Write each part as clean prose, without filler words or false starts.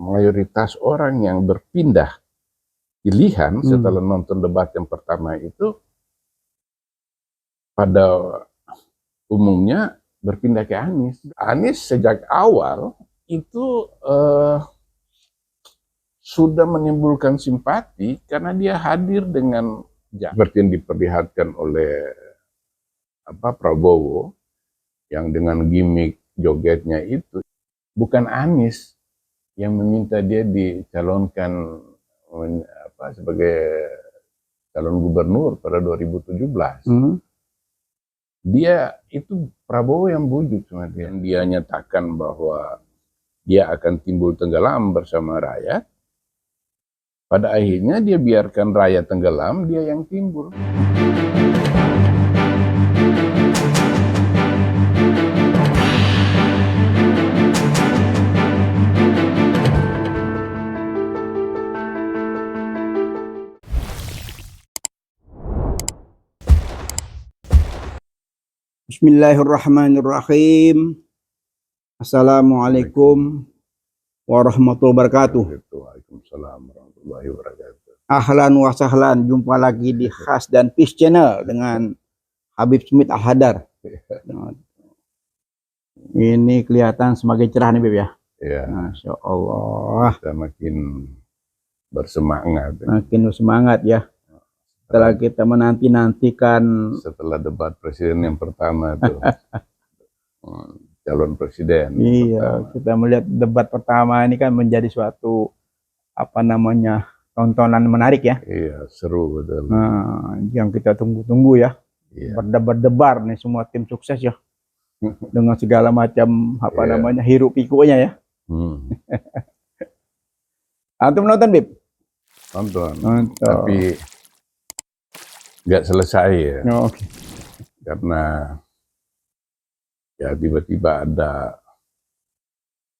mayoritas orang yang berpindah pilihan setelah nonton debat yang pertama itu pada umumnya berpindah ke Anies. Anies sejak awal itu sudah menimbulkan simpati karena dia hadir dengan seperti yang diperlihatkan oleh Prabowo yang dengan gimmick jogetnya itu. Bukan Anies yang meminta dia dicalonkan sebagai calon gubernur pada 2017. Dia itu Prabowo yang bujuk sama dia. Dia nyatakan bahwa dia akan timbul tenggelam bersama rakyat. Pada akhirnya dia biarkan rakyat tenggelam, dia yang timbul. Bismillahirrahmanirrahim. Assalamualaikum warahmatullahi wabarakatuh. Waalaikumsalam warahmatullahi wabarakatuh. Ahlan wa sahlan, jumpa lagi di Khas dan Peace Channel dengan Habib Smith Al-Hadar. Ini kelihatan semakin cerah nih, Beb ya. Iya. Masya Allah. Kita makin bersemangat. Makin bersemangat ya. Setelah kita menanti-nantikan setelah debat presiden yang pertama tuh calon presiden. Iya, kita melihat debat pertama ini kan menjadi suatu tontonan menarik ya. Iya, seru betul. Nah, yang kita tunggu-tunggu ya. Iya. Berdebar-debar nih semua tim sukses ya. Dengan segala macam hiruk pikuknya ya. Antum nonton, Bib? Nonton. Tapi nggak selesai ya. Okay. Karena ya tiba-tiba ada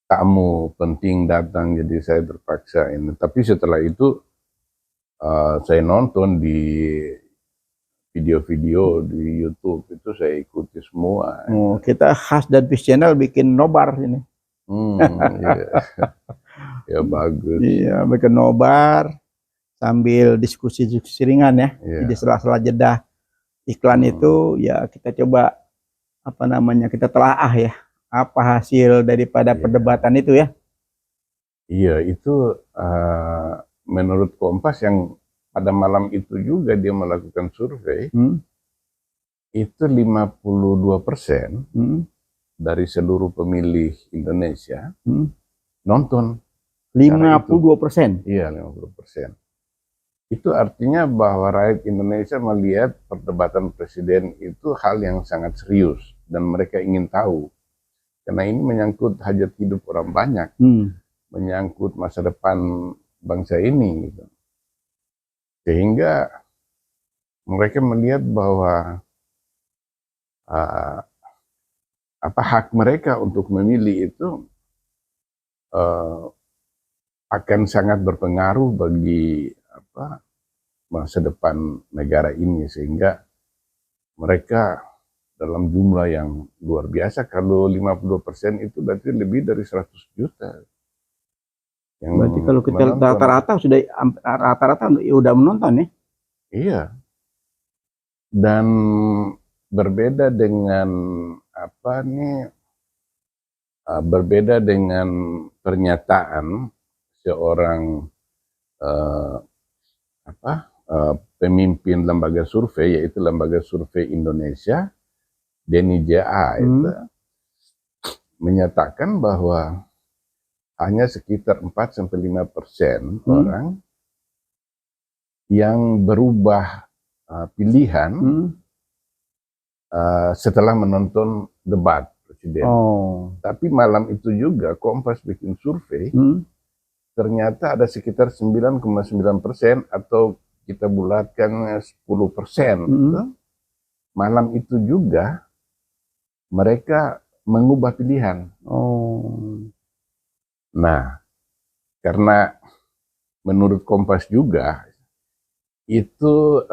tamu penting datang, jadi saya terpaksa ini. Tapi setelah itu saya nonton di video-video di YouTube itu saya ikuti semua. Kita Khas dan Peace Channel bikin nobar ini. Iya. Ya bagus. Iya, bikin nobar sambil diskusi-diskusi ringan ya. Jadi setelah jeda iklan itu ya kita coba kita telaah ya apa hasil daripada perdebatan itu ya. Iya, itu menurut Kompas yang pada malam itu juga dia melakukan survei, itu 52% dari seluruh pemilih Indonesia nonton. 52%? Iya, 50%. Itu artinya bahwa rakyat Indonesia melihat perdebatan presiden itu hal yang sangat serius dan mereka ingin tahu. Karena ini menyangkut hajat hidup orang banyak, menyangkut masa depan bangsa ini gitu. Sehingga mereka melihat bahwa hak mereka untuk memilih itu akan sangat berpengaruh bagi masa depan negara ini, sehingga mereka dalam jumlah yang luar biasa. Kalau 52% itu berarti lebih dari 100 juta. Yang berarti kalau kita rata-rata sudah udah menonton ya? Iya. Dan berbeda dengan berbeda dengan pernyataan seorang pemimpin lembaga survei, yaitu Lembaga Survei Indonesia, Denny Ja itu menyatakan bahwa hanya sekitar 4-5% orang yang berubah pilihan setelah menonton debat presiden. Tapi malam itu juga Kompas bikin survei, ternyata ada sekitar 9,9% atau kita bulatkan 10%. Malam itu juga mereka mengubah pilihan. Nah, karena menurut Kompas juga itu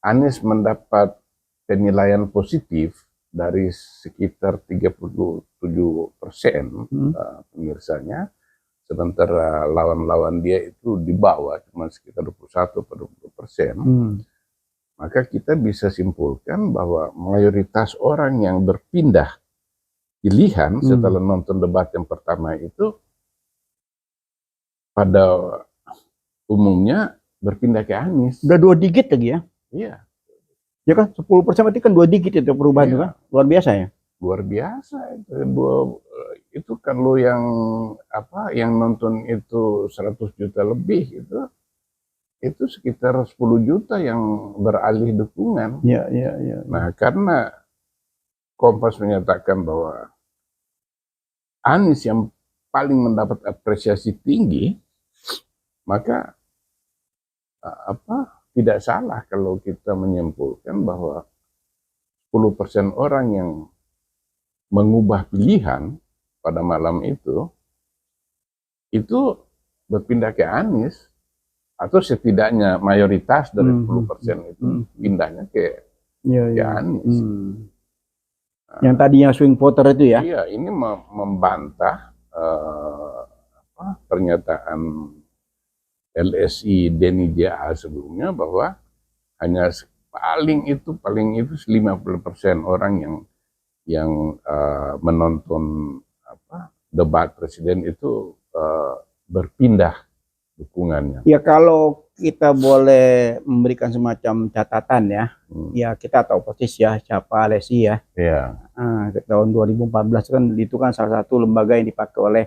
Anies mendapat penilaian positif dari sekitar 37% pemirsanya, sementara lawan-lawan dia itu di bawah cuma sekitar 21-20%, maka kita bisa simpulkan bahwa mayoritas orang yang berpindah pilihan setelah nonton debat yang pertama itu pada umumnya berpindah ke Anies. Udah 2 digit lagi ya? Iya. Ya kan 10% berarti kan 2 digit itu perubahan itu kan? Luar biasa ya? Luar biasa itu kan lo yang nonton itu 100 juta lebih itu sekitar 10 juta yang beralih dukungan. Iya. Nah, karena Kompas menyatakan bahwa Anies yang paling mendapat apresiasi tinggi, maka tidak salah kalau kita menyimpulkan bahwa 10% orang yang mengubah pilihan pada malam itu berpindah ke Anies, atau setidaknya mayoritas dari 10% itu pindahnya ke Anies. Yang tadinya swing voter itu ya? Iya, ini membantah pernyataan LSI Denny Ja sebelumnya bahwa hanya paling itu 50% orang yang menonton debat presiden itu berpindah dukungannya. Ya kalau kita boleh memberikan semacam catatan ya, ya kita tahu persis ya siapa LSI ya. Iya. Tahun 2014 kan itu kan salah satu lembaga yang dipakai oleh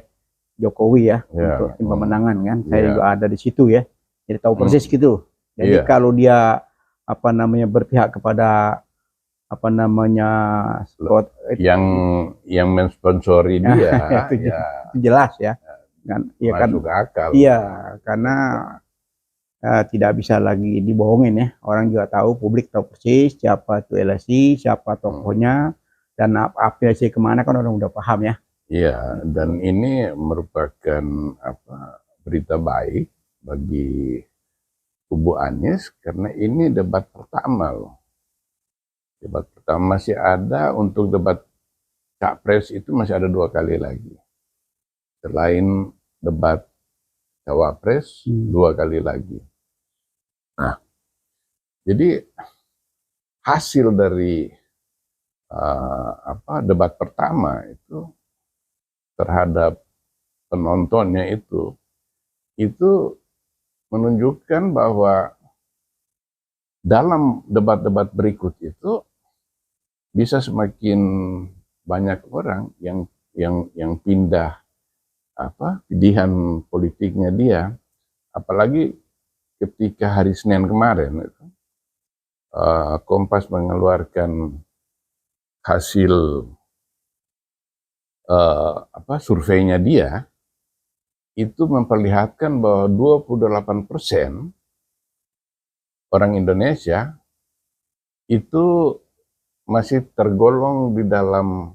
Jokowi ya, untuk tim pemenangan kan. Saya juga ada di situ ya, jadi tahu persis gitu. Jadi kalau dia berpihak kepada yang mensponsori dia, itu jelas ya. Masuk akal. Iya, karena tidak bisa lagi dibohongin ya. Orang juga tahu, publik tahu persis siapa itu LSI, siapa tokohnya, dan afiliasi kemana kan orang udah paham ya. Iya, dan ini merupakan berita baik bagi kubu Anies karena ini debat pertama loh. Debat pertama masih ada, untuk debat capres itu masih ada 2 kali lagi. Selain debat cawapres, 2 kali lagi. Nah, jadi hasil dari debat pertama itu terhadap penontonnya itu menunjukkan bahwa dalam debat-debat berikut itu bisa semakin banyak orang yang pindah pilihan politiknya dia, apalagi ketika hari Senin kemarin itu Kompas mengeluarkan hasil surveinya dia, itu memperlihatkan bahwa 28% orang Indonesia itu masih tergolong di dalam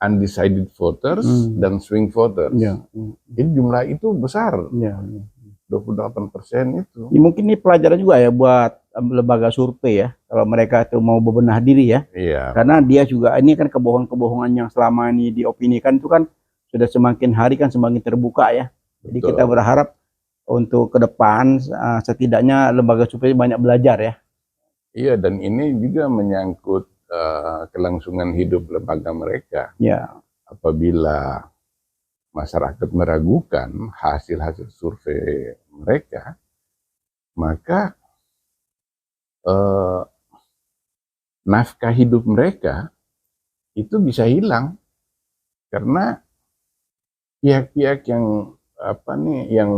undecided voters dan swing voters. Jadi jumlah itu besar. 28% itu. Ya, mungkin ini pelajaran juga ya buat lembaga survei ya, kalau mereka itu mau bebenah diri ya. Iya. Karena dia juga, ini kan kebohongan-kebohongan yang selama ini diopinikan itu kan sudah semakin hari kan semakin terbuka ya. Jadi kita berharap untuk ke depan setidaknya lembaga survei banyak belajar ya. Iya, dan ini juga menyangkut kelangsungan hidup lembaga mereka. Ya. Apabila masyarakat meragukan hasil-hasil survei mereka, maka nafkah hidup mereka itu bisa hilang karena pihak-pihak yang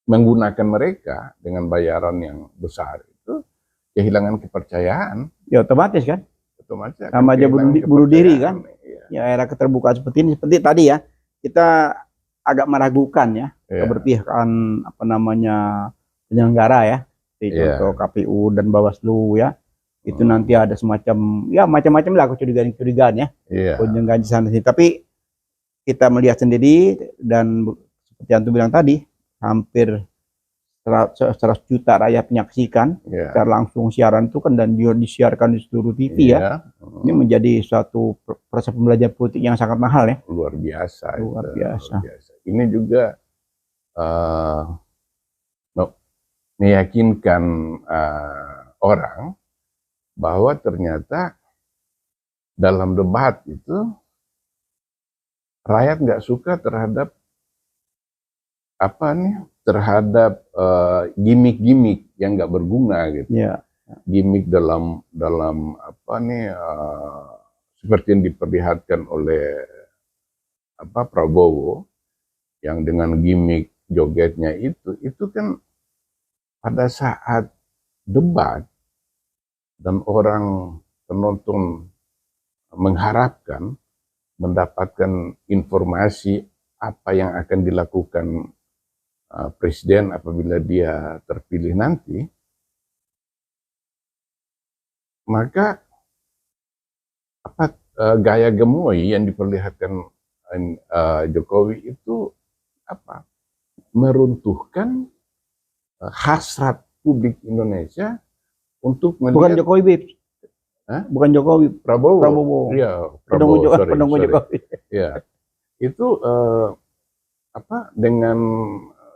menggunakan mereka dengan bayaran yang besar itu kehilangan kepercayaan. Ya otomatis kan? Otomatis sama aja bunuh diri kan? Ya era keterbukaan seperti ini, seperti tadi ya, kita agak meragukan ya keberpihakan penyelenggara ya, contoh KPU dan Bawaslu ya, itu nanti ada semacam ya macam-macam lah kecurigaan ya, kunjungan di sana sini. Tapi kita melihat sendiri dan seperti yang tu bilang tadi, hampir 100 juta rakyat menyaksikan secara langsung siaran itu kan, dan dia disiarkan di seluruh TV ya. Ini menjadi suatu proses pembelajaran politik yang sangat mahal ya. Luar biasa. Luar biasa. Ini juga meyakinkan orang bahwa ternyata dalam debat itu rakyat nggak suka terhadap terhadap gimmick-gimmick yang nggak berguna gitu. Yeah. Gimmick dalam seperti yang diperlihatkan oleh Prabowo, yang dengan gimmick jogetnya itu kan pada saat debat dan orang penonton mengharapkan mendapatkan informasi apa yang akan dilakukan presiden apabila dia terpilih nanti, maka gaya gemoy yang diperlihatkan Jokowi itu meruntuhkan hasrat publik Indonesia untuk melihat. Bukan Jokowi, Bib. Bukan Jokowi, Prabowo. Iya, Prabowo. Sorry. Jokowi. Ya, itu dengan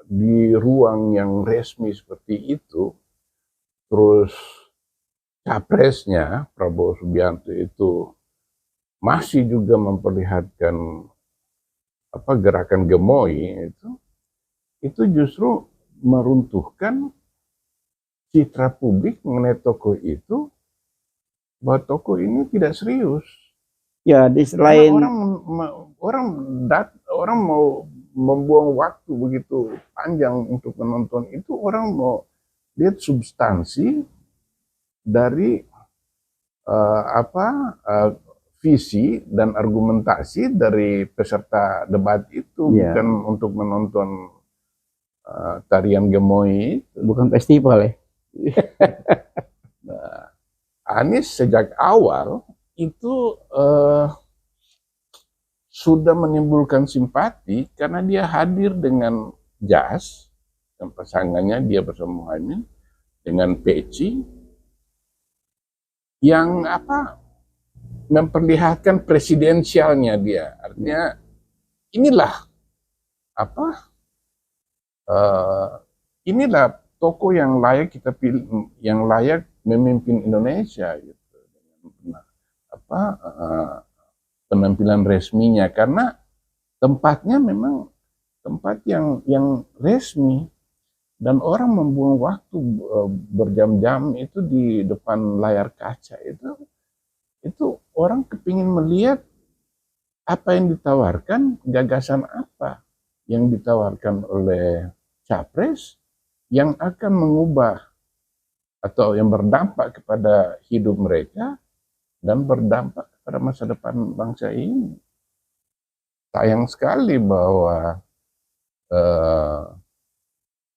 di ruang yang resmi seperti itu, terus capresnya Prabowo Subianto itu masih juga memperlihatkan gerakan gemoy itu justru meruntuhkan citra publik mengenai tokoh itu, bahwa tokoh ini tidak serius. Ya, di selain orang mau membuang waktu begitu panjang untuk menonton itu, orang mau lihat substansi dari visi dan argumentasi dari peserta debat itu, bukan untuk menonton tarian gemoy. Bukan festival ya. Nah, Anies sejak awal itu sudah menimbulkan simpati karena dia hadir dengan jas dan pasangannya, dia bersama Muhaimin dengan peci yang memperlihatkan presidensialnya dia. Artinya inilah inilah tokoh yang layak kita pilih, yang layak memimpin Indonesia gitu. Penampilan resminya, karena tempatnya memang tempat yang resmi, dan orang membuang waktu berjam-jam itu di depan layar kaca itu orang kepingin melihat apa yang ditawarkan, gagasan apa yang ditawarkan oleh capres yang akan mengubah atau yang berdampak kepada hidup mereka dan berdampak pada masa depan bangsa ini. Sayang sekali bahwa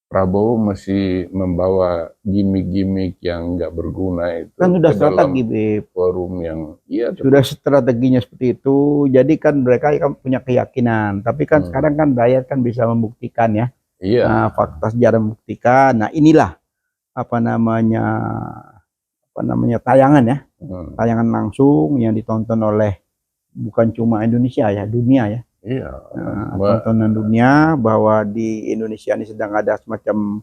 Prabowo masih membawa gimmick-gimmick yang nggak berguna itu. Kan sudah strategi, forum yang sudah strateginya seperti itu. Jadi kan mereka kan punya keyakinan, tapi kan sekarang kan rakyat kan bisa membuktikan ya. Fakta sejarah membuktikan. Nah, inilah tayangan ya. Tayangan langsung yang ditonton oleh bukan cuma Indonesia ya, dunia ya. Tontonan dunia bahwa di Indonesia ini sedang ada semacam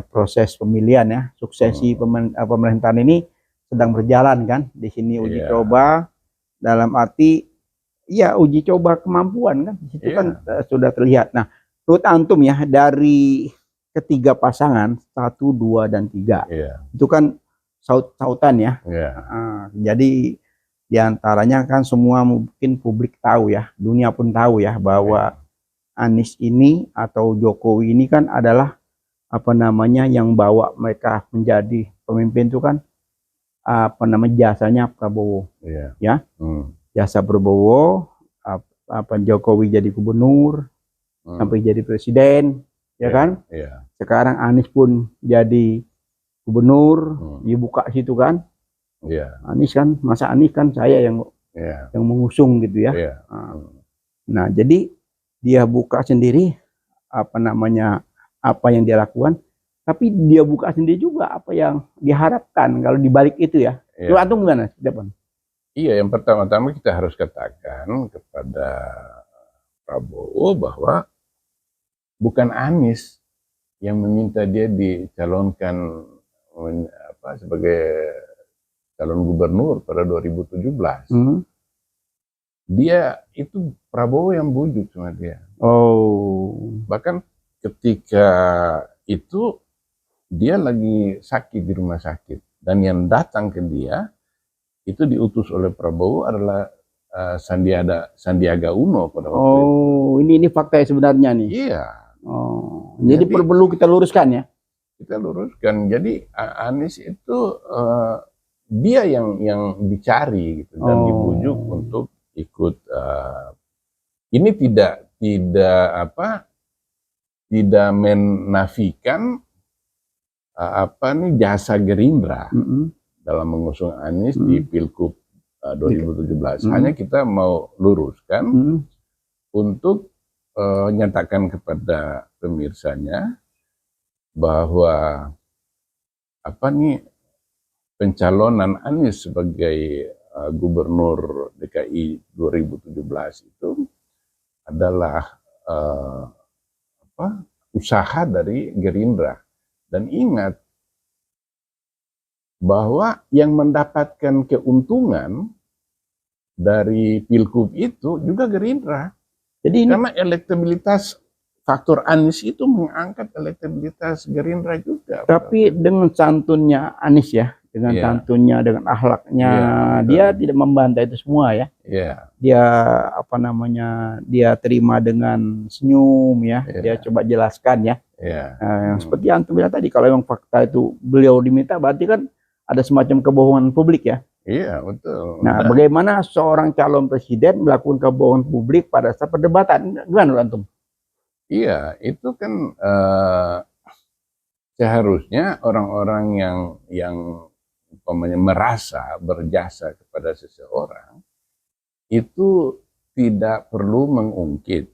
proses pemilihan ya, suksesi pemerintahan ini sedang berjalan kan. Di sini uji coba, dalam arti ya uji coba kemampuan kan. Di situ kan sudah terlihat. Nah, menurut antum ya, dari ketiga pasangan 1, 2, dan 3 itu kan sautan ya. Jadi diantaranya kan semua mungkin publik tahu ya, dunia pun tahu ya, bahwa Anies ini atau Jokowi ini kan adalah yang bawa mereka menjadi pemimpin itu kan jasanya Prabowo. Ya. Jasa Prabowo, Jokowi jadi gubernur sampai jadi presiden, ya kan? Sekarang Anies pun jadi gubernur, dibuka situ kan. Anies kan, masa Anies kan saya yang mengusung gitu ya. Nah, jadi dia buka sendiri apa yang dia lakukan, tapi dia buka sendiri juga apa yang diharapkan kalau dibalik itu ya. Lu Ya. antum gimana, Depan? Iya, yang pertama-tama kita harus katakan kepada Prabowo bahwa bukan Anies yang meminta dia dicalonkan sebagai calon gubernur pada 2017. Dia itu Prabowo yang bujuk sama dia. Oh. Bahkan ketika itu dia lagi sakit di rumah sakit dan yang datang ke dia itu diutus oleh Prabowo adalah Sandiaga Uno pada waktu itu. Oh, ini fakta yang sebenarnya nih. Iya. Oh, jadi perlu kita luruskan ya. Kita luruskan. Jadi Anies itu dia yang dicari gitu dan dibujuk untuk ikut. Ini tidak menafikan jasa Gerindra dalam mengusung Anies di Pilgub 2017. Hanya kita mau luruskan untuk nyatakan kepada pemirsanya bahwa pencalonan Anies sebagai gubernur DKI 2017 itu adalah usaha dari Gerindra. Dan ingat bahwa yang mendapatkan keuntungan dari Pilgub itu juga Gerindra. Jadi karena elektabilitas faktor Anies itu mengangkat elektabilitas Gerindra juga. Tapi dengan santunnya Anies ya, dengan santunnya, dengan akhlaknya, dia tidak membantah itu semua ya. Dia dia terima dengan senyum ya. Dia coba jelaskan ya. Yang seperti yang antum bilang tadi, kalau memang fakta itu beliau diminta, berarti kan ada semacam kebohongan publik ya. Iya, betul. Nah, bagaimana seorang calon presiden melakukan kebohongan publik pada saat perdebatan? Gimana antum? Iya, itu kan seharusnya orang-orang yang merasa berjasa kepada seseorang itu tidak perlu mengungkit,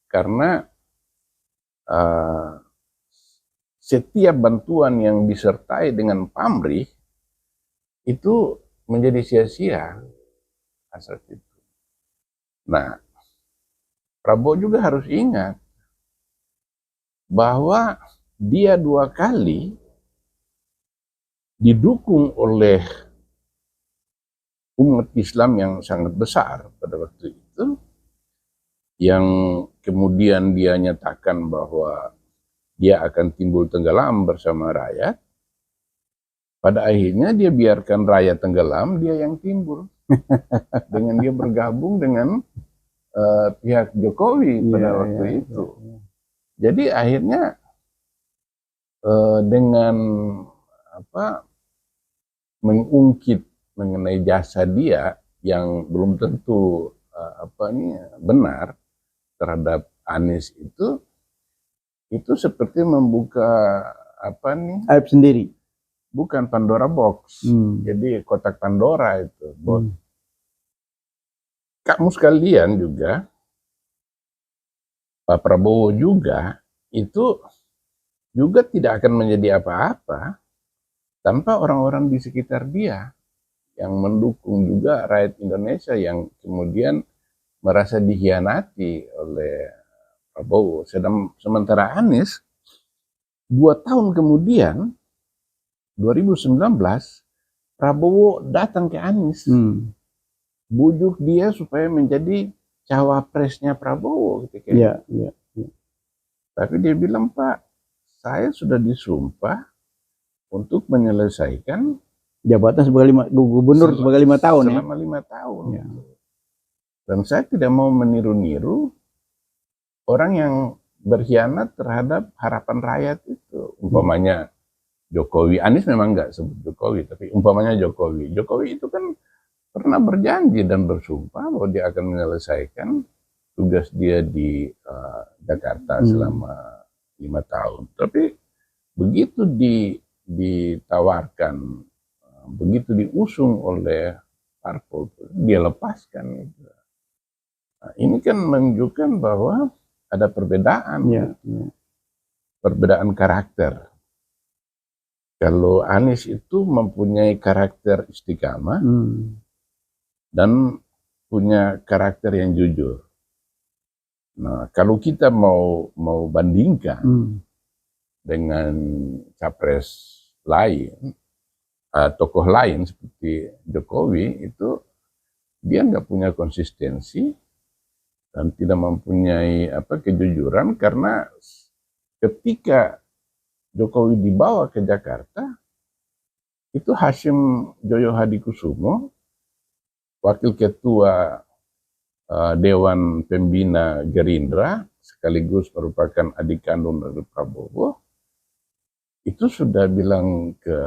karena setiap bantuan yang disertai dengan pamrih itu menjadi sia-sia asal itu. Nah, Prabowo juga harus ingat bahwa dia 2 kali didukung oleh umat Islam yang sangat besar pada waktu itu, yang kemudian dia nyatakan bahwa dia akan timbul tenggelam bersama rakyat. Pada akhirnya dia biarkan rakyat tenggelam, dia yang timbul. Dengan dia bergabung dengan pihak Jokowi pada waktu itu. Jadi akhirnya dengan mengungkit mengenai jasa dia yang belum tentu benar terhadap Anies itu seperti membuka aib sendiri. Bukan Pandora box. Jadi kotak Pandora itu. Kamu sekalian juga, Pak Prabowo juga, itu juga tidak akan menjadi apa-apa tanpa orang-orang di sekitar dia yang mendukung juga rakyat Indonesia yang kemudian merasa dikhianati oleh Prabowo. Sementara Anies 2 tahun kemudian 2019 Prabowo datang ke Anies, bujuk dia supaya menjadi cawapresnya Prabowo gitu kan. Tapi dia bilang, Pak, saya sudah disumpah untuk menyelesaikan jabatan sebagai gubernur sebagai 5 tahun selama 5 tahun. Dan saya tidak mau meniru-niru orang yang berkhianat terhadap harapan rakyat itu. Umpamanya Jokowi, Anies memang nggak sebut Jokowi, tapi umpamanya Jokowi. Jokowi itu kan pernah berjanji dan bersumpah bahwa dia akan menyelesaikan tugas dia di Jakarta selama 5 tahun. Tapi begitu ditawarkan, begitu diusung oleh parpol, dia lepaskan. Nah, ini kan menunjukkan bahwa ada perbedaan. perbedaan karakter. Kalau Anies itu mempunyai karakter istiqamah dan punya karakter yang jujur. Nah, kalau kita mau bandingkan dengan capres lain, tokoh lain seperti Jokowi, itu dia nggak punya konsistensi dan tidak mempunyai kejujuran, karena ketika Jokowi dibawa ke Jakarta, itu Hashim Joyo Hadikusumo, wakil ketua Dewan Pembina Gerindra, sekaligus merupakan adik kandung dari Prabowo, itu sudah bilang ke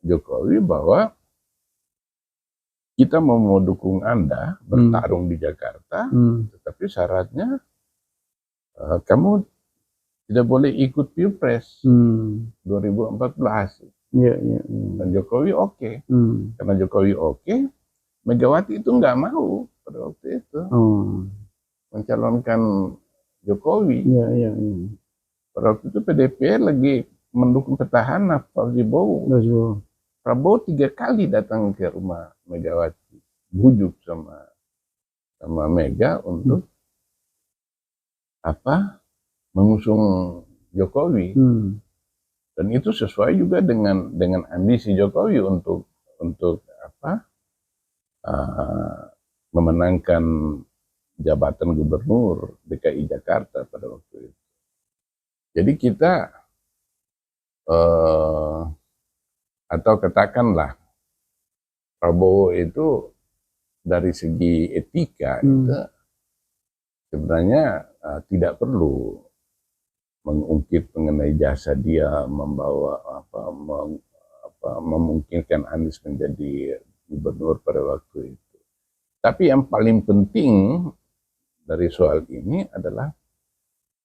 Jokowi bahwa kita mau dukung Anda bertarung di Jakarta, tetapi syaratnya kamu tidak boleh ikut Pilpres 2014. Dan Jokowi oke. Karena Jokowi oke, Megawati itu nggak mau pada waktu itu mencalonkan Jokowi. Pada waktu itu PDP lagi mendukung petahana Fauzi Bowo. Prabowo 3 kali datang ke rumah Megawati, bujuk sama Mega untuk mengusung Jokowi. Dan itu sesuai juga dengan ambisi Jokowi untuk memenangkan jabatan gubernur DKI Jakarta pada waktu itu. Jadi kita atau katakanlah Prabowo itu dari segi etika itu sebenarnya tidak perlu mengungkit mengenai jasa dia membawa memungkinkan Anies menjadi gubernur pada waktu itu. Tapi yang paling penting dari soal ini adalah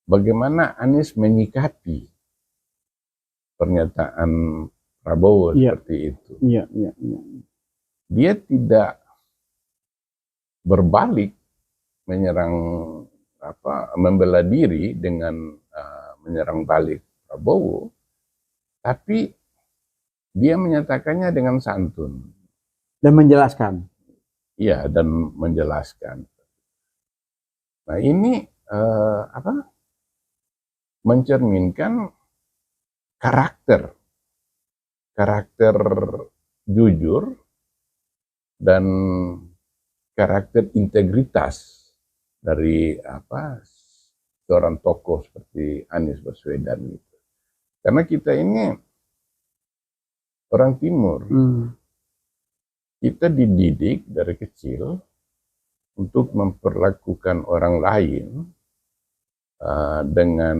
bagaimana Anies menyikapi pernyataan Prabowo seperti itu. Dia tidak berbalik menyerang membela diri dengan menyerang balik Prabowo, tapi dia menyatakannya dengan santun dan menjelaskan. Iya, dan menjelaskan. Nah, ini mencerminkan karakter jujur dan karakter integritas dari seorang tokoh seperti Anies Baswedan gitu. Karena kita ini orang Timur, kita dididik dari kecil untuk memperlakukan orang lain dengan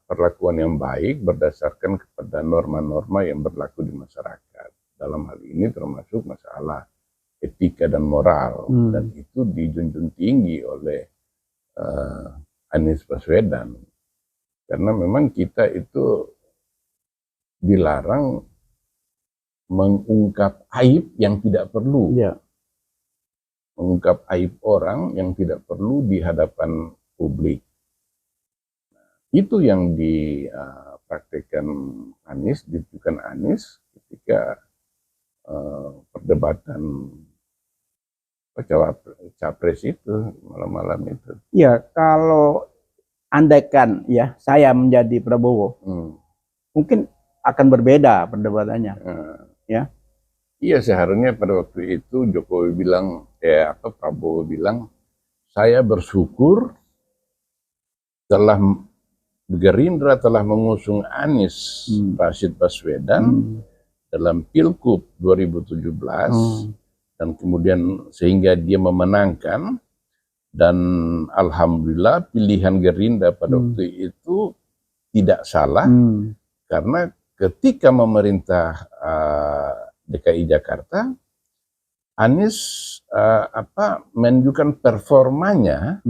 perlakuan yang baik berdasarkan kepada norma-norma yang berlaku di masyarakat. Dalam hal ini termasuk masalah etika dan moral, dan itu dijunjung tinggi oleh Anies Baswedan, karena memang kita itu dilarang mengungkap aib yang tidak perlu, mengungkap aib orang yang tidak perlu di hadapan publik. Itu yang dipraktekkan Anies, ditujukan Anies ketika perdebatan capres itu malam-malam itu. Ya, kalau andaikan ya saya menjadi Prabowo, mungkin akan berbeda perdebatannya. Ya. Iya, seharusnya pada waktu itu Jokowi bilang, Prabowo bilang, saya bersyukur telah Gerindra telah mengusung Anies Rashid Baswedan dalam Pilkup 2017 dan kemudian sehingga dia memenangkan, dan alhamdulillah pilihan Gerindra pada waktu itu tidak salah, karena ketika memerintah DKI Jakarta, Anies menunjukkan performanya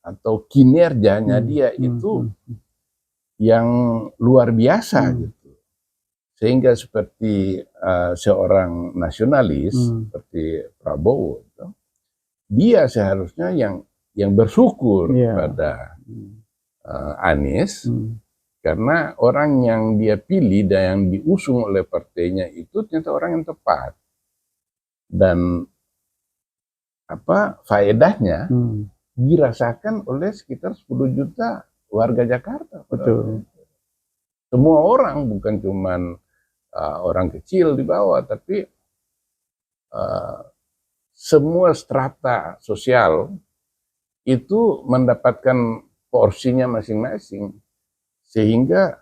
atau kinerjanya dia itu yang luar biasa gitu, sehingga seperti seorang nasionalis seperti Prabowo itu, dia seharusnya yang bersyukur pada Anies, karena orang yang dia pilih dan yang diusung oleh partainya itu ternyata orang yang tepat. Dan faedahnya dirasakan oleh sekitar 10 juta warga Jakarta. Betul. Semua orang, bukan cuman orang kecil di bawah, tapi semua strata sosial itu mendapatkan porsinya masing-masing, sehingga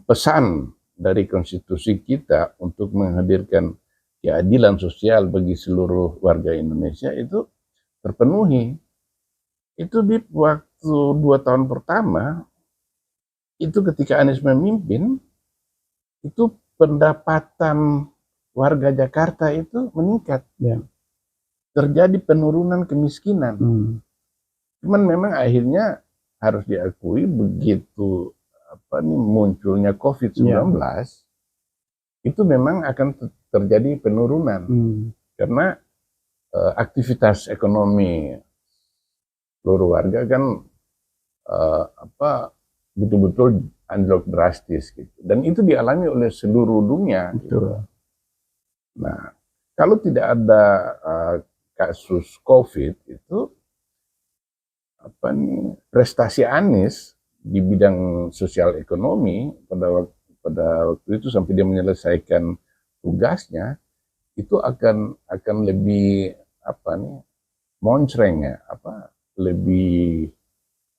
pesan dari konstitusi kita untuk menghadirkan keadilan sosial bagi seluruh warga Indonesia itu terpenuhi. Itu di waktu 2 tahun pertama, itu ketika Anies memimpin, itu pendapatan warga Jakarta itu meningkat. Ya. Terjadi penurunan kemiskinan. Cuman memang akhirnya harus diakui begitu munculnya COVID-19, itu memang akan terjadi penurunan. Karena aktivitas ekonomi seluruh warga kan betul-betul anjlok drastis gitu. Dan itu dialami oleh seluruh dunia. Gitu. Nah, kalau tidak ada kasus COVID itu prestasi Anies di bidang sosial ekonomi pada waktu itu sampai dia menyelesaikan tugasnya itu akan lebih moncreng ya, lebih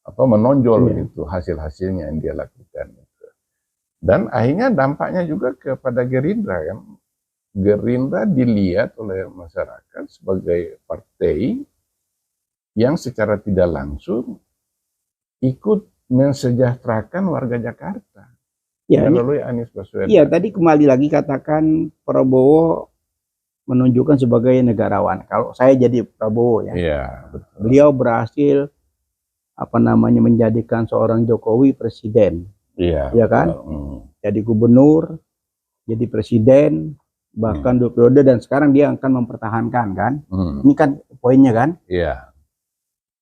menonjol gitu hasil-hasilnya yang dia lakukan. Dan akhirnya dampaknya juga kepada Gerindra kan. Gerindra dilihat oleh masyarakat sebagai partai yang secara tidak langsung ikut mensejahterakan warga Jakarta. Ya, melalui Anies Baswedan. Iya, tadi kembali lagi katakan Prabowo menunjukkan sebagai negarawan. Kalau saya jadi Prabowo ya. Iya, betul. Beliau berhasil menjadikan seorang Jokowi presiden. Iya. Ya kan? Jadi gubernur, jadi presiden, bahkan 2 periode, dan sekarang dia akan mempertahankan kan. Ini kan poinnya kan. Iya.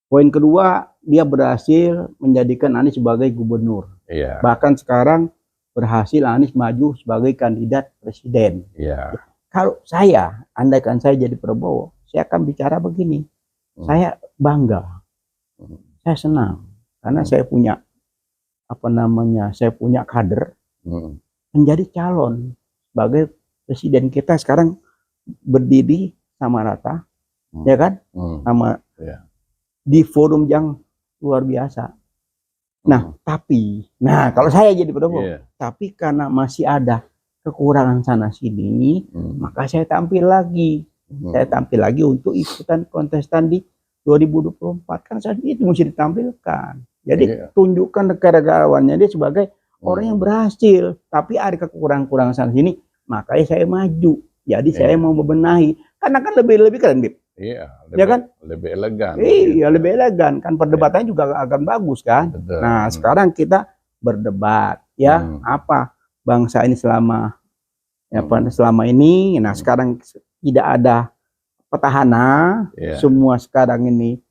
Poin kedua, dia berhasil menjadikan Anies sebagai gubernur. Iya. Bahkan sekarang berhasil Anies maju sebagai kandidat presiden. Iya. Kalau saya, andaikan saya jadi Prabowo, saya akan bicara begini. Saya bangga. Saya senang karena saya punya saya punya kader menjadi calon sebagai presiden. Kita sekarang berdiri sama rata, ya kan? Sama di forum yang luar biasa. Nah, kalau saya jadi Prabowo, tapi karena masih ada kekurangan sana sini, maka saya tampil lagi. Saya tampil lagi untuk ikutan kontestan di 2024. Kan saat itu mesti ditampilkan. Jadi tunjukkan negarawannya dia sebagai orang yang berhasil, tapi ada kekurangan sana sini, makanya saya maju. Jadi saya mau membenahi. Karena kan lebih keren, Bib. Iya, ya kan? Lebih elegan. Iya, lebih elegan kan, perdebatannya juga akan bagus kan. Betul. Nah, sekarang kita berdebat ya, apa bangsa ini selama selama ini. Nah, sekarang tidak ada petahana, semua sekarang ini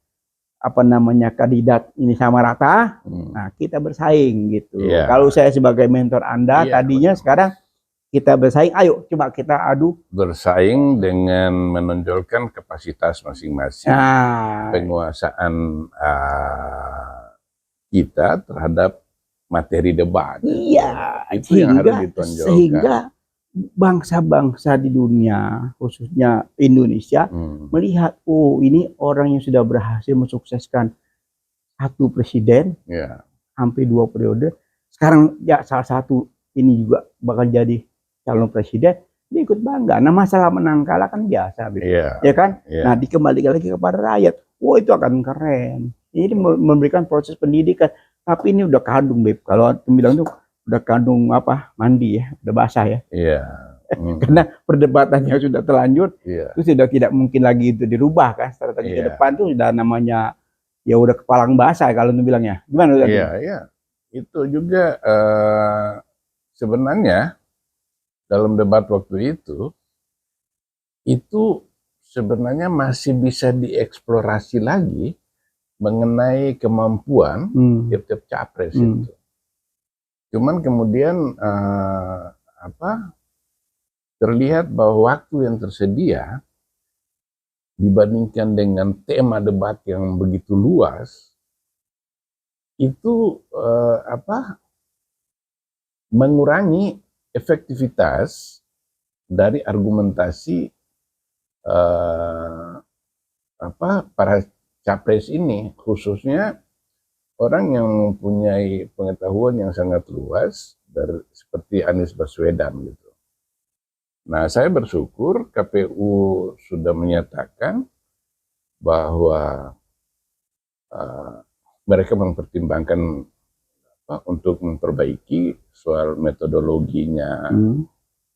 kandidat ini sama rata. Nah, kita bersaing gitu. Kalau saya sebagai mentor Anda tadinya, sekarang kita bersaing, ayo coba kita adu. Bersaing dengan menonjolkan kapasitas masing-masing. Penguasaan kita terhadap materi debat. Iya, itu yang harus ditonjolkan. Sehingga bangsa-bangsa di dunia, khususnya Indonesia, melihat, oh ini orang yang sudah berhasil mensukseskan 1 presiden, hampir 2 periode. Sekarang ya salah satu ini juga bakal jadi calon presiden, dia ikut bangga. Nah, masalah menang kalah kan biasa, ya kan? Nah, dikembalikan lagi kepada rakyat. Wah, itu akan keren. Ini memberikan proses pendidikan. Tapi ini udah kadung, Beb. Kalau bilang itu udah kadung mandi ya, udah basah ya. Karena perdebatannya sudah terlanjur, itu sudah tidak mungkin lagi itu dirubah kan. Strategi ke depan tuh sudah namanya ya udah kepalang basah kalau itu bilangnya. Gimana? Iya. Itu juga sebenarnya dalam debat waktu itu sebenarnya masih bisa dieksplorasi lagi mengenai kemampuan tiap-tiap capres itu. Cuman kemudian terlihat bahwa waktu yang tersedia dibandingkan dengan tema debat yang begitu luas itu mengurangi efektivitas dari argumentasi para capres ini, khususnya orang yang mempunyai pengetahuan yang sangat luas seperti Anies Baswedan gitu. Nah, saya bersyukur KPU sudah menyatakan bahwa mereka mempertimbangkan untuk memperbaiki soal metodologinya,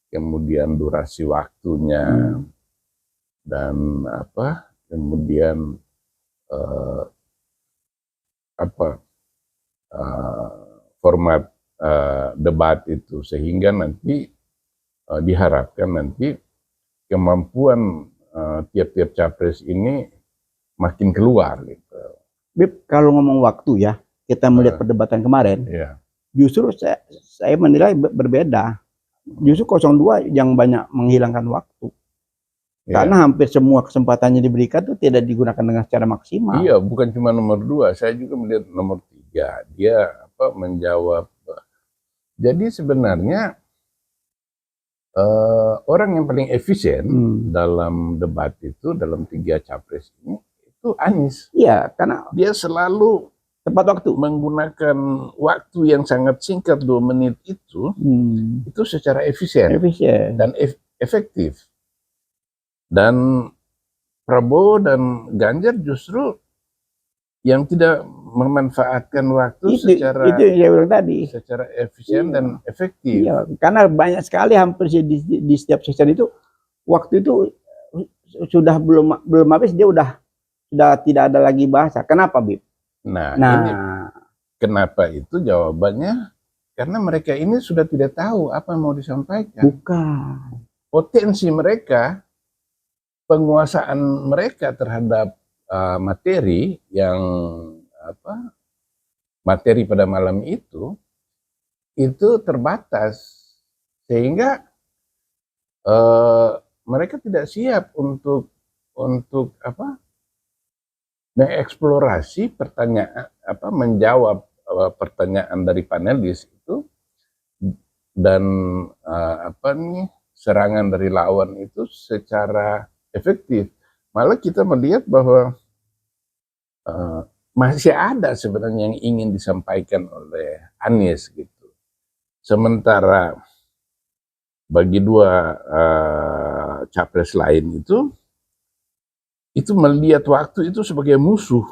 kemudian durasi waktunya, dan kemudian format debat itu, sehingga nanti diharapkan nanti kemampuan tiap-tiap capres ini makin keluar gitu. Bib, kalau ngomong waktu ya, kita melihat perdebatan kemarin, justru saya menilai berbeda. Justru 02 yang banyak menghilangkan waktu. Karena hampir semua kesempatannya diberikan itu tidak digunakan dengan secara maksimal. Iya, bukan cuma nomor 2, saya juga melihat nomor 3. Dia menjawab. Jadi sebenarnya orang yang paling efisien dalam debat itu, dalam 3 capres ini, itu Anies. Iya, karena dia selalu tepat waktu, menggunakan waktu yang sangat singkat 2 menit itu secara efisien dan efektif. Dan Prabowo dan Ganjar justru yang tidak memanfaatkan waktu secara efisien dan efektif. Iya, karena banyak sekali hampir di setiap sesi itu waktu itu sudah belum habis dia sudah tidak ada lagi bahasa. Kenapa, Bib? Nah, ini kenapa itu jawabannya karena mereka ini sudah tidak tahu apa yang mau disampaikan. Bukan. Potensi mereka, penguasaan mereka terhadap materi yang materi pada malam itu terbatas, sehingga mereka tidak siap untuk mengeksplorasi pertanyaan, menjawab pertanyaan dari panelis itu, dan serangan dari lawan itu secara efektif. Malah kita melihat bahwa masih ada sebenarnya yang ingin disampaikan oleh Anies gitu. Sementara bagi 2 capres lain itu melihat waktu itu sebagai musuh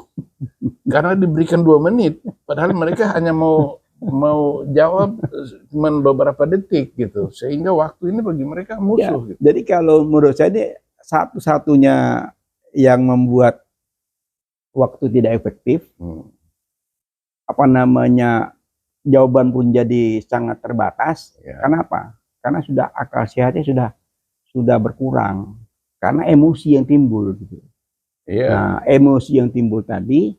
karena diberikan 2 menit, padahal mereka hanya mau jawab cuma beberapa detik gitu, sehingga waktu ini bagi mereka musuh. Gitu. Jadi kalau menurut saya ini satu-satunya yang membuat waktu tidak efektif, jawaban pun jadi sangat terbatas. Kenapa? Karena sudah akal sehatnya sudah berkurang karena emosi yang timbul gitu. Nah, emosi yang timbul tadi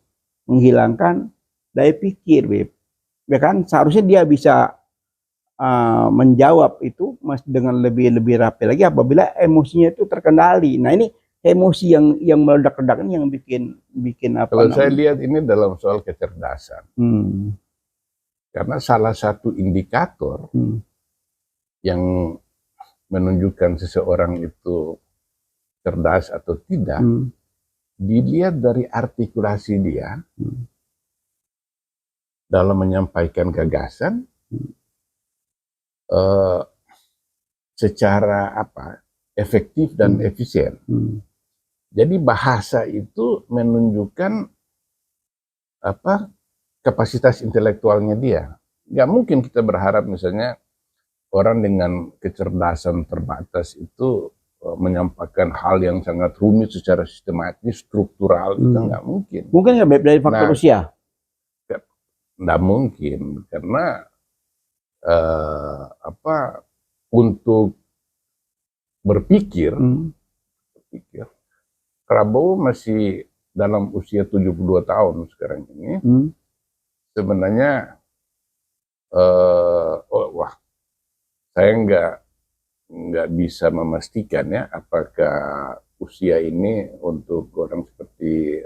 menghilangkan daya pikir, Beb. Ya kan, seharusnya dia bisa menjawab itu dengan lebih rapi lagi apabila emosinya itu terkendali. Nah, ini emosi yang meledak-ledak ini yang bikin apa? Kalau saya lihat ini dalam soal kecerdasan. Karena salah satu indikator yang menunjukkan seseorang itu cerdas atau tidak dilihat dari artikulasi dia dalam menyampaikan gagasan secara efektif dan efisien. Jadi bahasa itu menunjukkan kapasitas intelektualnya dia. Nggak mungkin kita berharap misalnya orang dengan kecerdasan terbatas itu menyampaikan hal yang sangat rumit secara sistematis, struktural, itu nggak mungkin. Mungkin nggak dari faktor usia? Nggak mungkin, karena untuk berpikir, Prabowo masih dalam usia 72 tahun sekarang ini, sebenarnya wah, saya nggak bisa memastikan ya apakah usia ini untuk orang seperti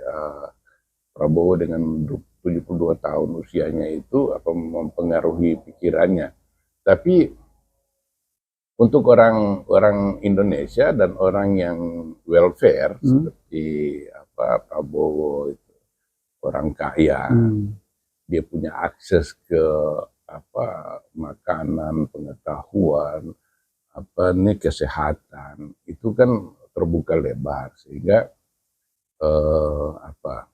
Prabowo dengan 72 tahun usianya itu apa mempengaruhi pikirannya. Tapi untuk orang Indonesia dan orang yang welfare seperti apa Prabowo itu orang kaya, dia punya akses ke apa makanan, pengetahuan, apa nih kesehatan itu kan terbuka lebar sehingga apa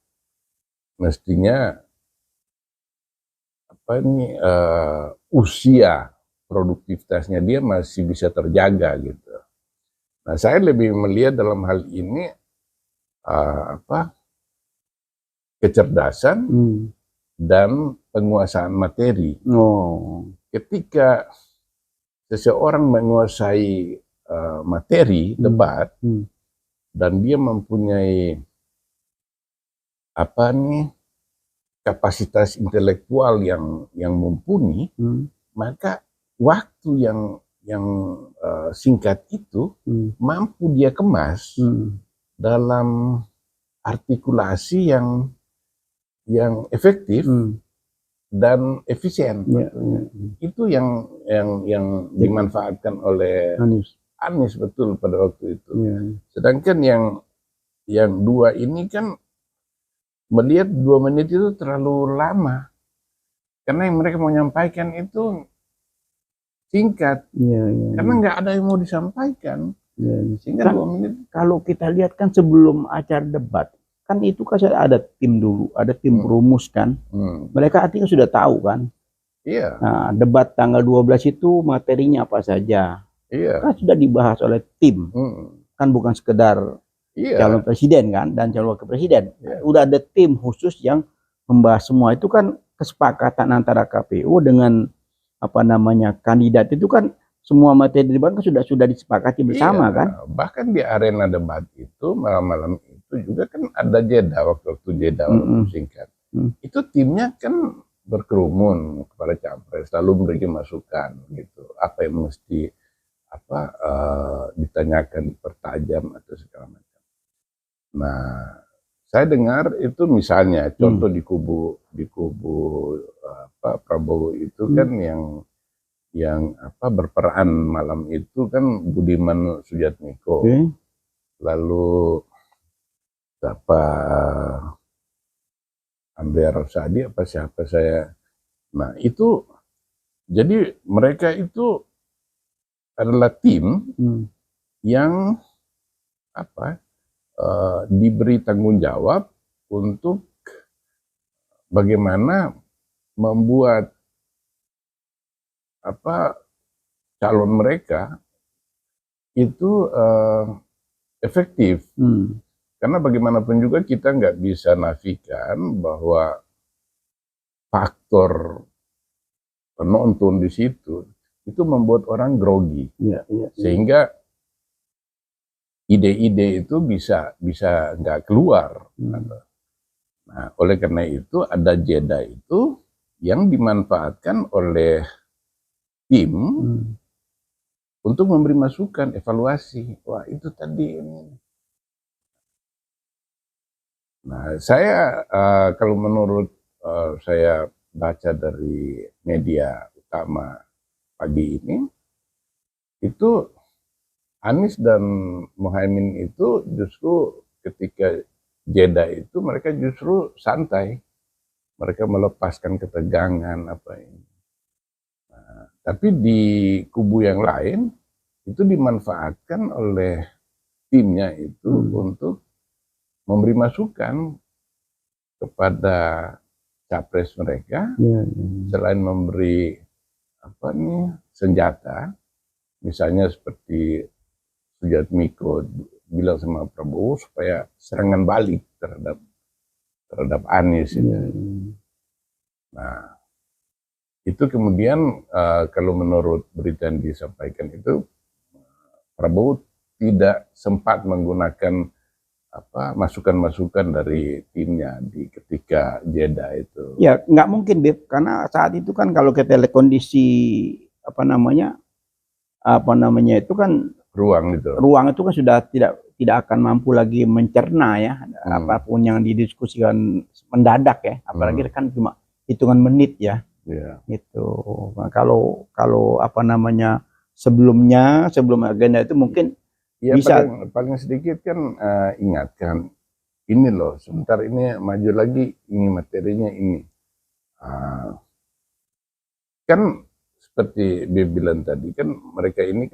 mestinya apa ini usia produktivitasnya dia masih bisa terjaga gitu. Nah, saya lebih melihat dalam hal ini apa kecerdasan dan penguasaan materi. Ketika seseorang menguasai materi debat dan dia mempunyai apa nih kapasitas intelektual yang mumpuni, maka waktu yang singkat itu mampu dia kemas dalam artikulasi yang efektif dan efisien. Itu yang dimanfaatkan oleh Anies betul pada waktu itu. Sedangkan yang dua ini kan melihat 2 menit itu terlalu lama karena yang mereka mau nyampaikan itu singkat, karena nggak ada yang mau disampaikan. Sehingga 2 menit. Kalau kita lihat kan sebelum acara debat kan itu kan ada tim dulu, ada tim perumus kan. Mereka artinya sudah tahu kan. Nah, debat tanggal 12 itu materinya apa saja. Kan sudah dibahas oleh tim. Kan bukan sekedar calon presiden kan dan calon wakil presiden. Udah ada tim khusus yang membahas semua. Itu kan kesepakatan antara KPU dengan apa namanya kandidat itu kan semua materi debat kan sudah disepakati bersama kan. Bahkan di arena debat itu malam-malam itu juga kan ada jeda waktu jeda singkat. Itu timnya kan berkerumun kepada capres lalu memberi masukan gitu. Apa yang mesti apa ditanyakan, dipertajam atau segala macam. Nah, saya dengar itu misalnya contoh di kubu apa Prabowo itu kan yang apa berperan malam itu kan Budiman Sujatmiko, lalu siapa Amber Rosadi apa siapa saya. Nah itu jadi mereka itu adalah tim yang apa diberi tanggung jawab untuk bagaimana membuat apa calon mereka itu efektif. Karena bagaimanapun juga kita nggak bisa nafikan bahwa faktor penonton di situ itu membuat orang grogi, sehingga ide-ide itu bisa nggak keluar. Nah, oleh karena itu ada jeda itu yang dimanfaatkan oleh tim untuk memberi masukan, evaluasi. Wah itu tadi ini. Nah saya kalau menurut saya baca dari media utama pagi ini, itu Anies dan Muhaimin itu justru ketika jeda itu mereka justru santai, mereka melepaskan ketegangan apa ini. Nah, tapi di kubu yang lain itu dimanfaatkan oleh timnya itu untuk memberi masukan kepada capres mereka, selain memberi apa nih senjata, misalnya seperti Sujatmiko bilang sama Prabowo supaya serangan balik terhadap Anies itu. Nah, itu kemudian kalau menurut berita yang disampaikan itu Prabowo tidak sempat menggunakan masukan-masukan dari timnya di ketika Jeddah itu. Ya nggak mungkin Beb, karena saat itu kan kalau kita lihat kondisi apa namanya itu kan Ruang itu. ruang itu kan sudah tidak akan mampu lagi mencerna ya apapun yang didiskusikan mendadak ya, apalagi kan cuma hitungan menit ya. Gitu. Nah, kalau apa namanya sebelum agenda itu mungkin ya, bisa paling sedikit kan ingatkan ini loh, sebentar ini maju lagi, ini materinya ini. Kan seperti dia bilang tadi kan mereka ini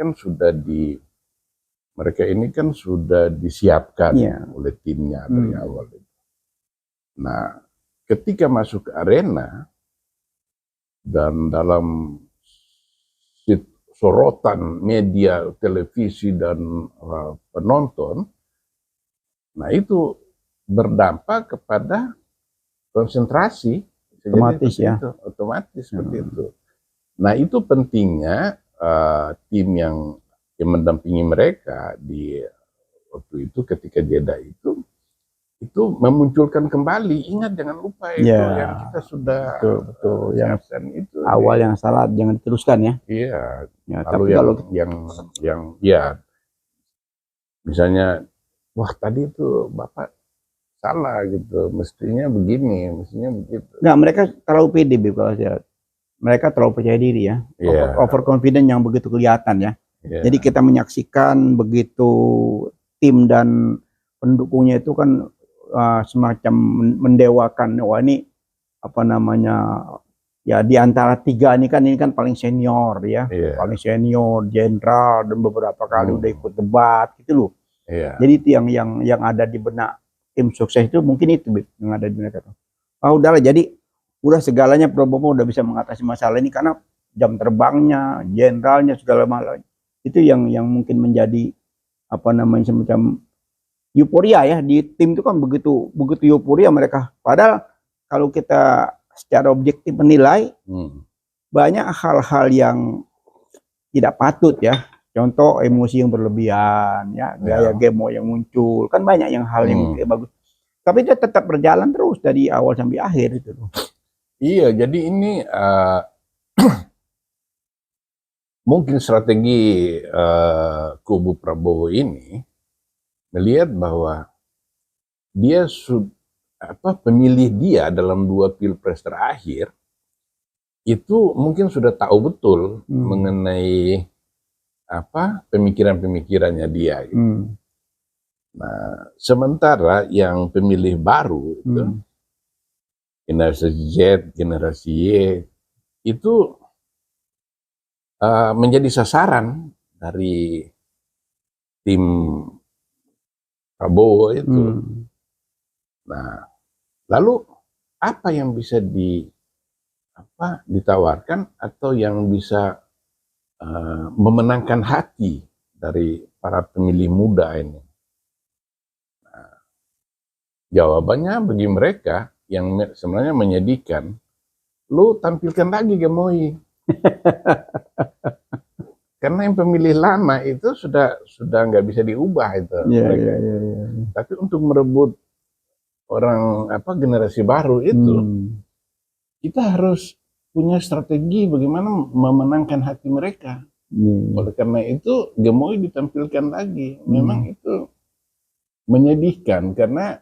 kan sudah disiapkan oleh timnya dari awal. Nah, ketika masuk ke arena dan dalam sorotan media, televisi dan penonton, nah itu berdampak kepada konsentrasi, otomatis ya, otomatis seperti itu. Nah itu pentingnya tim yang mendampingi mereka di waktu itu ketika Jeddah itu memunculkan kembali, ingat jangan lupa itu yang kita sudah betul yang itu awal yang salah jangan diteruskan ya. Iya. Tapi kalau yang ya misalnya wah tadi itu Bapak salah gitu, mestinya begini, mestinya begitu. Nggak, mereka terlalu pede kalau saya. Mereka terlalu percaya diri ya, overconfident yang begitu kelihatan ya. Jadi kita menyaksikan begitu tim dan pendukungnya itu kan semacam mendewakan, wah ini apa namanya ya di antara tiga ini kan paling senior ya, paling senior, jenderal dan beberapa kali udah ikut debat gitu loh. Jadi itu yang ada di benak tim sukses itu mungkin itu yang ada di mereka. Udahlah, jadi udah segalanya Prabowo udah bisa mengatasi masalah ini karena jam terbangnya, jenderalnya segala macam itu yang mungkin menjadi apa namanya semacam euforia ya di tim itu kan begitu euforia mereka. Padahal kalau kita secara objektif menilai banyak hal-hal yang tidak patut ya. Contoh emosi yang berlebihan ya, gaya gemo yang muncul kan banyak yang hal yang bagus. Tapi dia tetap berjalan terus dari awal sampai akhir itu. Iya, jadi ini mungkin strategi kubu Prabowo ini melihat bahwa dia pemilih dia dalam 2 pilpres terakhir itu mungkin sudah tahu betul mengenai pemikiran-pemikirannya dia. Gitu. Nah, sementara yang pemilih baru itu generasi Z, generasi Y itu menjadi sasaran dari tim Prabowo itu. Nah, lalu apa yang bisa ditawarkan atau yang bisa memenangkan hati dari para pemilih muda ini? Nah, jawabannya bagi mereka yang sebenarnya menyedihkan, lu tampilkan lagi Gemoy. Karena yang pemilih lama itu sudah nggak bisa diubah itu. Tapi untuk merebut orang generasi baru itu, kita harus punya strategi bagaimana memenangkan hati mereka. Oleh karena itu Gemoy ditampilkan lagi. Memang itu menyedihkan karena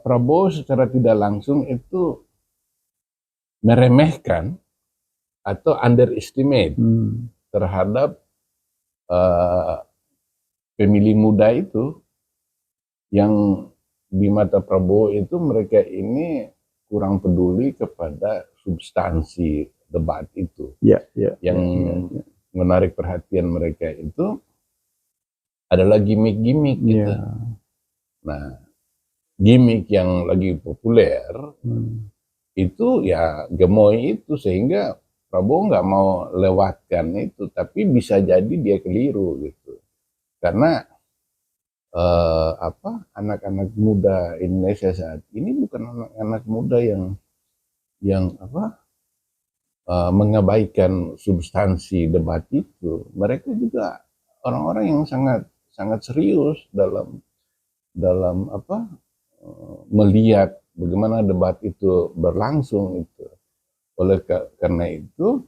Prabowo secara tidak langsung itu meremehkan atau underestimate terhadap pemilih muda itu yang di mata Prabowo itu mereka ini kurang peduli kepada substansi debat itu. Yang menarik perhatian mereka itu adalah gimmick-gimmick gitu. Nah, gimmick yang lagi populer itu ya Gemoy itu, sehingga Prabowo nggak mau lewatkan itu, tapi bisa jadi dia keliru gitu. Karena anak-anak muda Indonesia saat ini bukan anak-anak muda yang mengabaikan substansi debat itu. Mereka juga orang-orang yang sangat sangat serius dalam melihat bagaimana debat itu berlangsung itu. Karena itu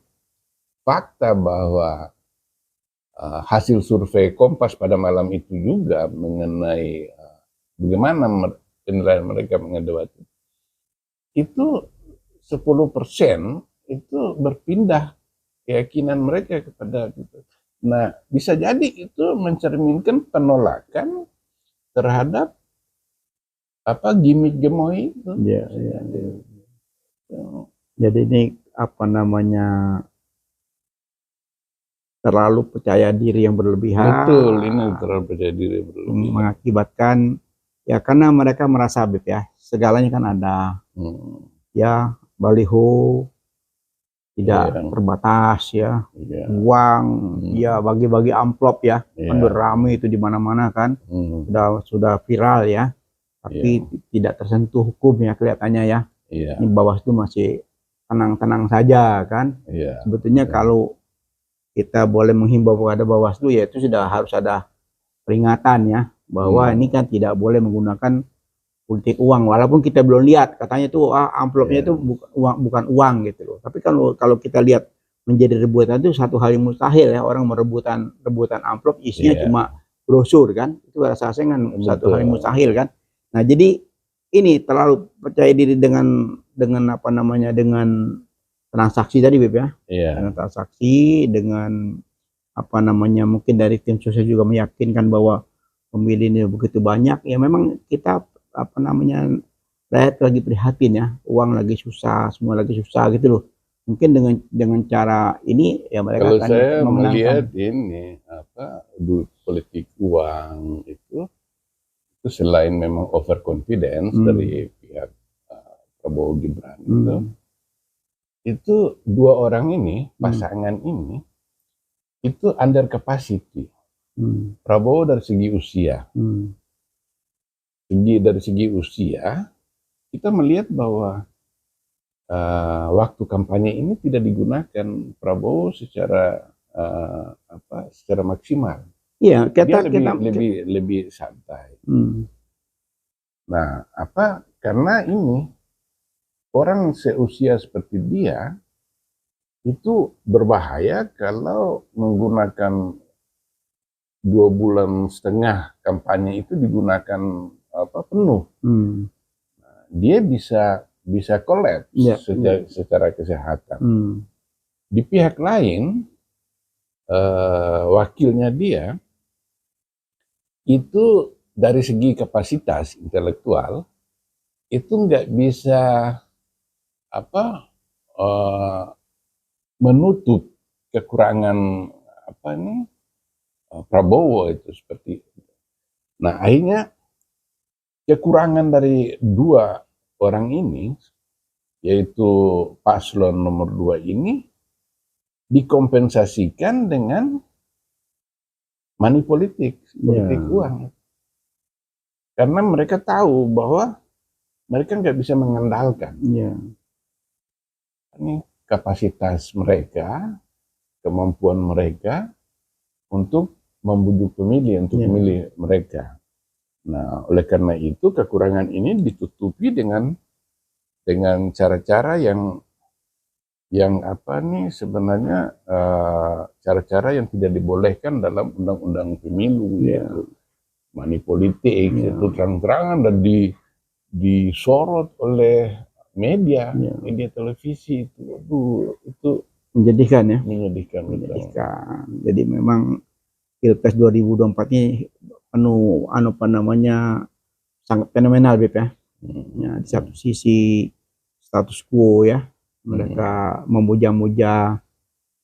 fakta bahwa hasil survei Kompas pada malam itu juga mengenai bagaimana penilaian mereka mengenai debat itu 10% itu berpindah keyakinan mereka kepada gitu. Nah, bisa jadi itu mencerminkan penolakan terhadap gimmick gemoy itu. Ya. Jadi ini terlalu percaya diri yang berlebihan. Betul, ini terlalu percaya diri yang berlebihan. Mengakibatkan ya karena mereka merasa ya segalanya kan ada. Ya, baliho tidak terbatas ya, uang ya, bagi-bagi amplop ya, kan ramai itu di mana-mana kan, sudah viral ya, tapi tidak tersentuh hukum ya kelihatannya ya. Ini Bawaslu masih tenang-tenang saja kan. Sebetulnya kalau kita boleh menghimbau kepada Bawaslu ya itu sudah harus ada peringatan ya, bahwa ini kan tidak boleh menggunakan politik uang, walaupun kita belum lihat katanya itu amplopnya itu bukan uang gitu loh. Tapi kalau kita lihat menjadi rebutan itu satu hal yang mustahil ya, orang rebutan amplop isinya cuma brosur kan, itu rasanya kan satu hal yang mustahil kan. Nah jadi ini terlalu percaya diri dengan dengan transaksi tadi Beb ya, dengan transaksi, dengan mungkin dari tim sukses juga meyakinkan bahwa pemilih ini begitu banyak ya. Memang kita rakyat lagi prihatin ya, uang lagi susah, semua lagi susah gitu loh. Mungkin dengan cara ini ya mereka kalau akan saya memenangkan. Melihat ini politik uang itu selain memang overconfidence dari pihak Prabowo Gibran itu dua orang ini, pasangan ini itu under capacity. Prabowo dari segi usia. Dari segi usia, kita melihat bahwa waktu kampanye ini tidak digunakan Prabowo secara maksimal. Iya, dia lebih santai. Nah, karena ini orang seusia seperti dia itu berbahaya kalau menggunakan 2,5 bulan kampanye itu digunakan penuh. Nah, dia bisa kolaps secara kesehatan. Di pihak lain wakilnya dia itu dari segi kapasitas intelektual itu nggak bisa menutup kekurangan Prabowo itu seperti itu. Nah, akhirnya kekurangan dari dua orang ini, yaitu paslon nomor 2 ini, dikompensasikan dengan money politik uang. Karena mereka tahu bahwa mereka nggak bisa mengandalkan. Ini kapasitas mereka, kemampuan mereka untuk membujuk pemilih, untuk memilih mereka. Nah, oleh karena itu kekurangan ini ditutupi dengan cara-cara yang sebenarnya cara-cara yang tidak dibolehkan dalam undang-undang pemilu, yaitu money politik, itu terang-terangan dan disorot oleh media televisi itu menyedihkan. Jadi memang Pilpres 2024 ini penuh sangat fenomenal Beb ya. Di satu sisi status quo ya, mereka memuja-muja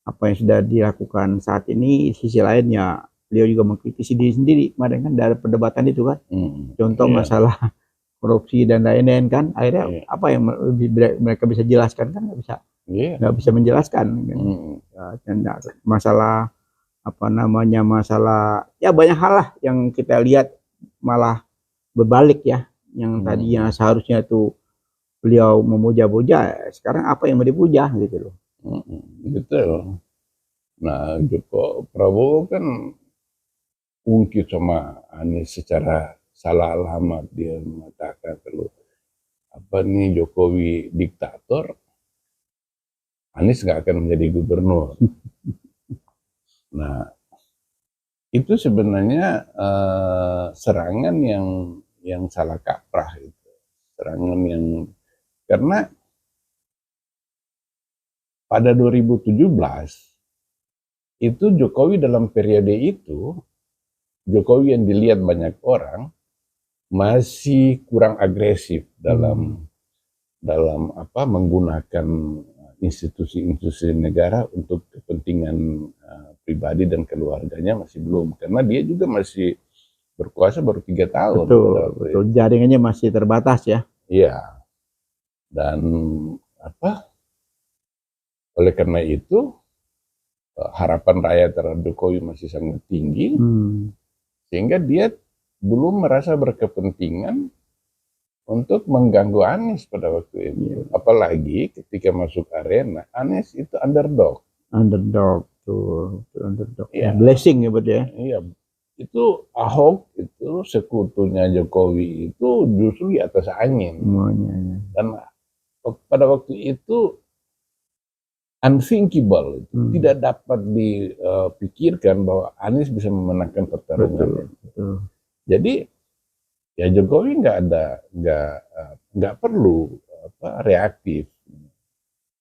apa yang sudah dilakukan saat ini. Di sisi lain ya beliau juga mengkritisi diri sendiri kemarin kan dari perdebatan itu kan. Contoh masalah korupsi dan lain-lain kan, akhirnya apa yang mereka bisa jelaskan kan nggak bisa menjelaskan kan. Masalah masalah ya banyak hal lah yang kita lihat malah berbalik ya, yang tadinya seharusnya itu beliau memuja-puja, sekarang apa yang mau dipuja gitu loh. Betul. Nah, Prabowo kan ungkit sama Anies secara salah alamat. Dia mengatakan kalau Jokowi diktator, Anies nggak akan menjadi gubernur. Nah, itu sebenarnya serangan yang salah kaprah itu. Serangan yang karena pada 2017 itu Jokowi dalam periode itu, Jokowi yang dilihat banyak orang masih kurang agresif dalam menggunakan institusi-institusi negara untuk kepentingan pribadi dan keluarganya, masih belum, karena dia juga masih berkuasa baru 3 tahun. Betul. Jaringannya masih terbatas ya. Iya. Dan oleh karena itu harapan rakyat terhadap Jokowi masih sangat tinggi, sehingga dia belum merasa berkepentingan untuk mengganggu Anies pada waktu itu. Apalagi ketika masuk arena, Anies itu underdog. Underdog. Ya. Blessing ya berarti ya. Iya. Itu Ahok itu sekutunya Jokowi itu justru di atas angin. Dan pada waktu itu unthinkable, tidak dapat dipikirkan bahwa Anies bisa memenangkan pertarungan. Betul. Jadi ya Jokowi nggak perlu reaktif,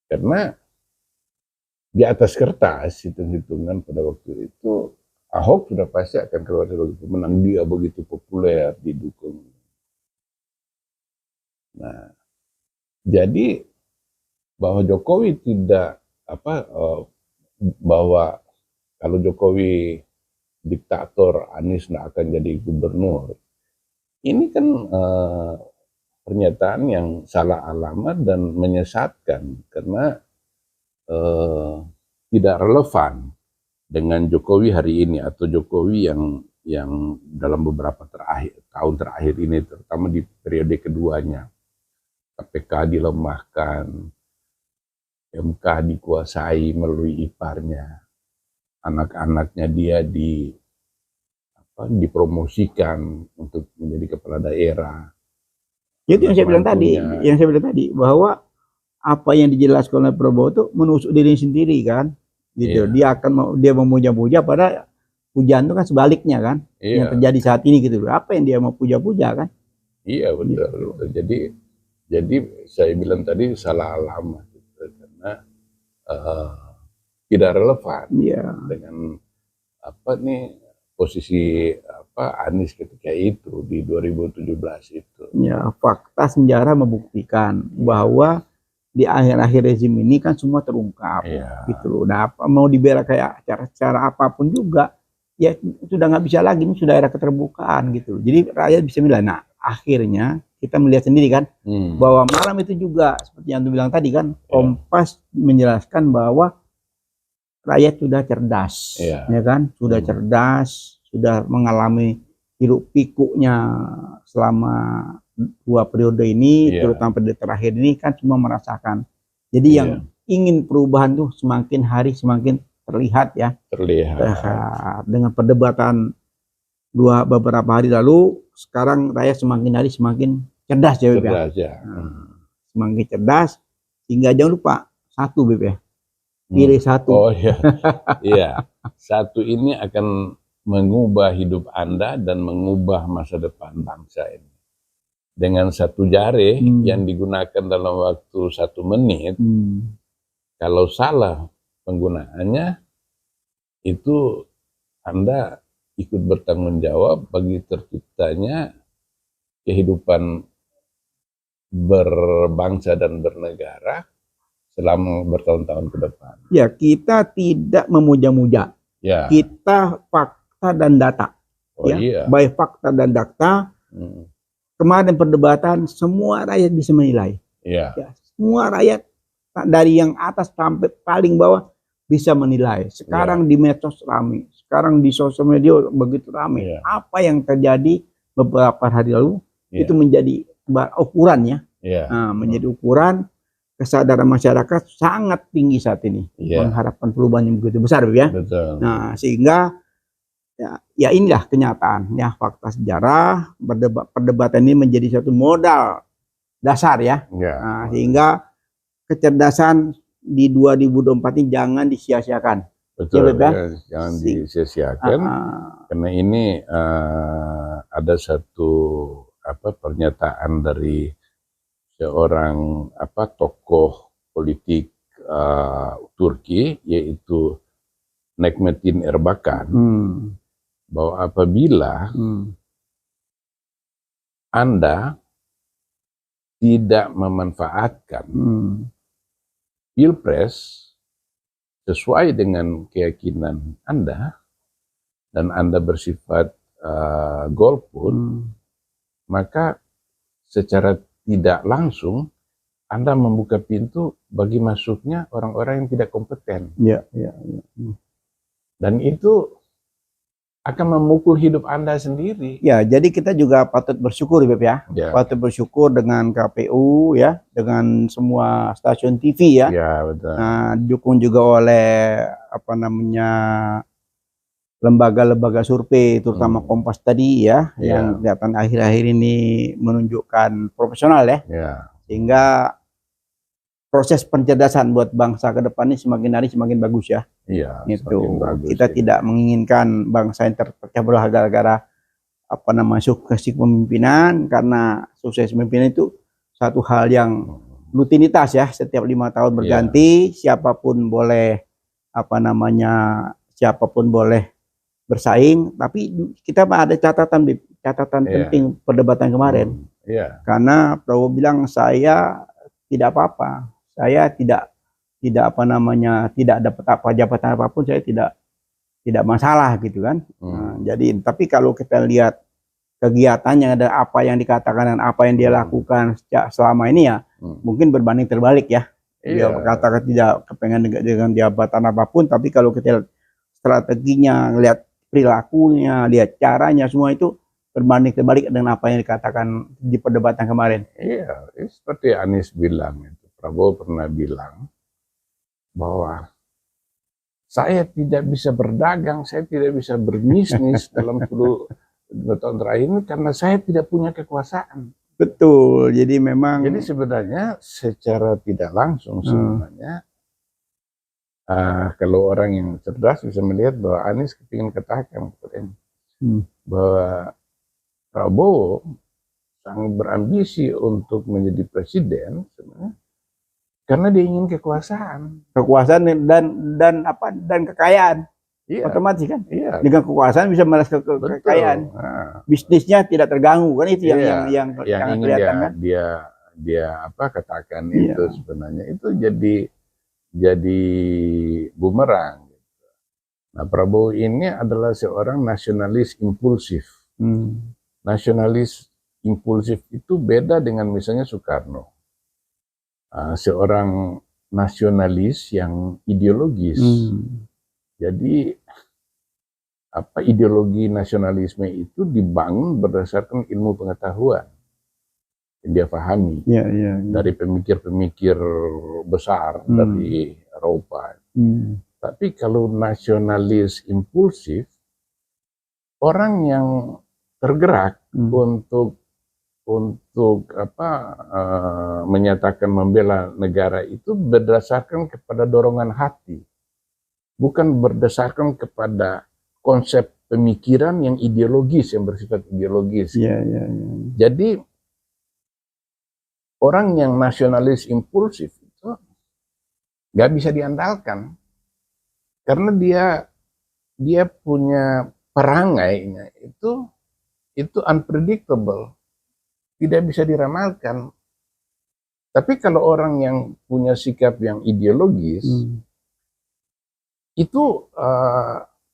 karena di atas kertas hitung-hitungan pada waktu itu Ahok sudah pasti akan keluar sebagai pemenang, dia begitu populer, didukung. Nah, jadi bahwa Jokowi tidak bahwa kalau Jokowi diktator, Anies nggak akan jadi gubernur. Ini kan pernyataan yang salah alamat dan menyesatkan, karena tidak relevan dengan Jokowi hari ini atau Jokowi yang dalam beberapa tahun terakhir ini, terutama di periode keduanya. KPK dilemahkan, MK dikuasai melalui iparnya, anak-anaknya dia dipromosikan untuk menjadi kepala daerah. Itu yang saya bilang tadi, bahwa apa yang dijelaskan oleh Prabowo itu menusuk diri sendiri kan, gitu. Dia memuja-muja, pada pujian itu kan sebaliknya kan, yang terjadi saat ini gitu. Apa yang dia mau puja-puja kan? Iya betul. Jadi saya bilang tadi salah alamat, gitu, karena tidak relevan dengan posisi Anies ketika itu di 2017 itu. Ya, fakta sejarah membuktikan bahwa di akhir-akhir rezim ini kan semua terungkap, gitu. Nah, mau dibela kayak cara apapun juga, ya sudah nggak bisa lagi, ini sudah era keterbukaan gitu. Jadi rakyat bisa bilang, nah akhirnya kita melihat sendiri kan, bahwa malam itu juga seperti yang tu bilang tadi kan, Kompas menjelaskan bahwa rakyat sudah cerdas, ya kan, sudah cerdas, sudah mengalami hiruk pikuknya selama 2 periode ini, terutama periode terakhir ini kan semua merasakan. Jadi yang ingin perubahan tuh semakin hari semakin terlihat ya. Terlihat. Dengan perdebatan beberapa hari lalu, sekarang rakyat semakin hari semakin cerdas ya, Beb. Semakin cerdas, sehingga jangan lupa satu, Beb ya. Pilih satu. Oh iya. Iya. Satu ini akan mengubah hidup Anda dan mengubah masa depan bangsa ini. Dengan satu jari yang digunakan dalam waktu 1 menit, kalau salah penggunaannya, itu Anda ikut bertanggung jawab bagi terciptanya kehidupan berbangsa dan bernegara selama bertahun-tahun ke depan. Ya, kita tidak memuja-muja. Ya. Kita fakta dan data. Baik fakta dan data. Kemarin perdebatan, semua rakyat bisa menilai. Ya, semua rakyat dari yang atas sampai paling bawah bisa menilai. Sekarang di medsos ramai, sekarang di sosial media begitu ramai. Apa yang terjadi beberapa hari lalu itu menjadi ukuran ya. Nah, menjadi ukuran kesadaran masyarakat sangat tinggi saat ini, mengharapkan perubahan yang begitu besar, ya. Betul. Nah, sehingga ya inilah kenyataan ya, fakta sejarah. Perdebatan ini menjadi suatu modal dasar ya. Nah, sehingga kecerdasan di 2024 ini jangan disia-siakan. Betul, ya, jangan disia-siakan karena ini ada satu pernyataan dari seorang tokoh politik Turki, yaitu Necmettin Erbakan, bahwa apabila Anda tidak memanfaatkan Pilpres sesuai dengan keyakinan Anda dan Anda bersifat golput, maka secara tidak langsung Anda membuka pintu bagi masuknya orang-orang yang tidak kompeten. Dan itu akan memukul hidup Anda sendiri. Ya, jadi kita juga patut bersyukur, Beb ya. Patut bersyukur dengan KPU ya, dengan semua stasiun TV ya. Ya, betul. Nah, didukung juga oleh lembaga-lembaga survei, terutama Kompas tadi ya, yang kelihatan akhir-akhir ini menunjukkan profesional ya. Sehingga proses pencerdasan buat bangsa ke depan ini semakin hari semakin bagus ya. Iya, itu kita tidak menginginkan bangsa yang terpecah belah gara-gara suksesi kepemimpinan, karena sukses pemimpinan itu satu hal yang rutinitas ya, setiap 5 tahun berganti, siapapun boleh siapapun boleh bersaing, tapi kita ada catatan penting perdebatan kemarin. Karena Prabowo bilang, saya tidak apa-apa, saya tidak dapat jabatan apapun, saya tidak masalah gitu kan. Nah, jadi tapi kalau kita lihat kegiatannya, ada apa yang dikatakan dan apa yang dia lakukan selama ini ya, mungkin berbanding terbalik ya. Dia katakan tidak kepengen dengan jabatan apapun, tapi kalau kita lihat strateginya, lihat perilakunya, lihat caranya, semua itu berbanding terbalik dengan apa yang dikatakan di perdebatan kemarin. Iya, seperti Anies bilang, Prabowo pernah bilang bahwa saya tidak bisa berdagang, saya tidak bisa berbisnis dalam 10 tahun terakhir ini karena saya tidak punya kekuasaan. Betul, jadi memang. Jadi sebenarnya secara tidak langsung sebenarnya kalau orang yang cerdas bisa melihat bahwa Anies ingin katakan bahwa Prabowo sangat berambisi untuk menjadi presiden sebenarnya karena dia ingin kekuasaan dan kekayaan. Otomatis kan, dengan kekuasaan bisa meras kekayaan. Bisnisnya tidak terganggu kan, itu yang ingin kelihatan kan. Dia katakan itu sebenarnya itu jadi bumerang. Nah, Prabowo ini adalah seorang nasionalis impulsif. Nasionalis impulsif itu beda dengan misalnya Soekarno. Seorang nasionalis yang ideologis. Jadi ideologi nasionalisme itu dibangun berdasarkan ilmu pengetahuan yang dia pahami dari pemikir-pemikir besar dari Eropa. Tapi kalau nasionalis impulsif, orang yang tergerak untuk menyatakan membela negara itu berdasarkan kepada dorongan hati, bukan berdasarkan kepada konsep pemikiran yang ideologis, yang bersifat ideologis. Jadi orang yang nasionalis impulsif itu nggak bisa diandalkan karena dia punya perangainya itu unpredictable, tidak bisa diramalkan. Tapi kalau orang yang punya sikap yang ideologis, itu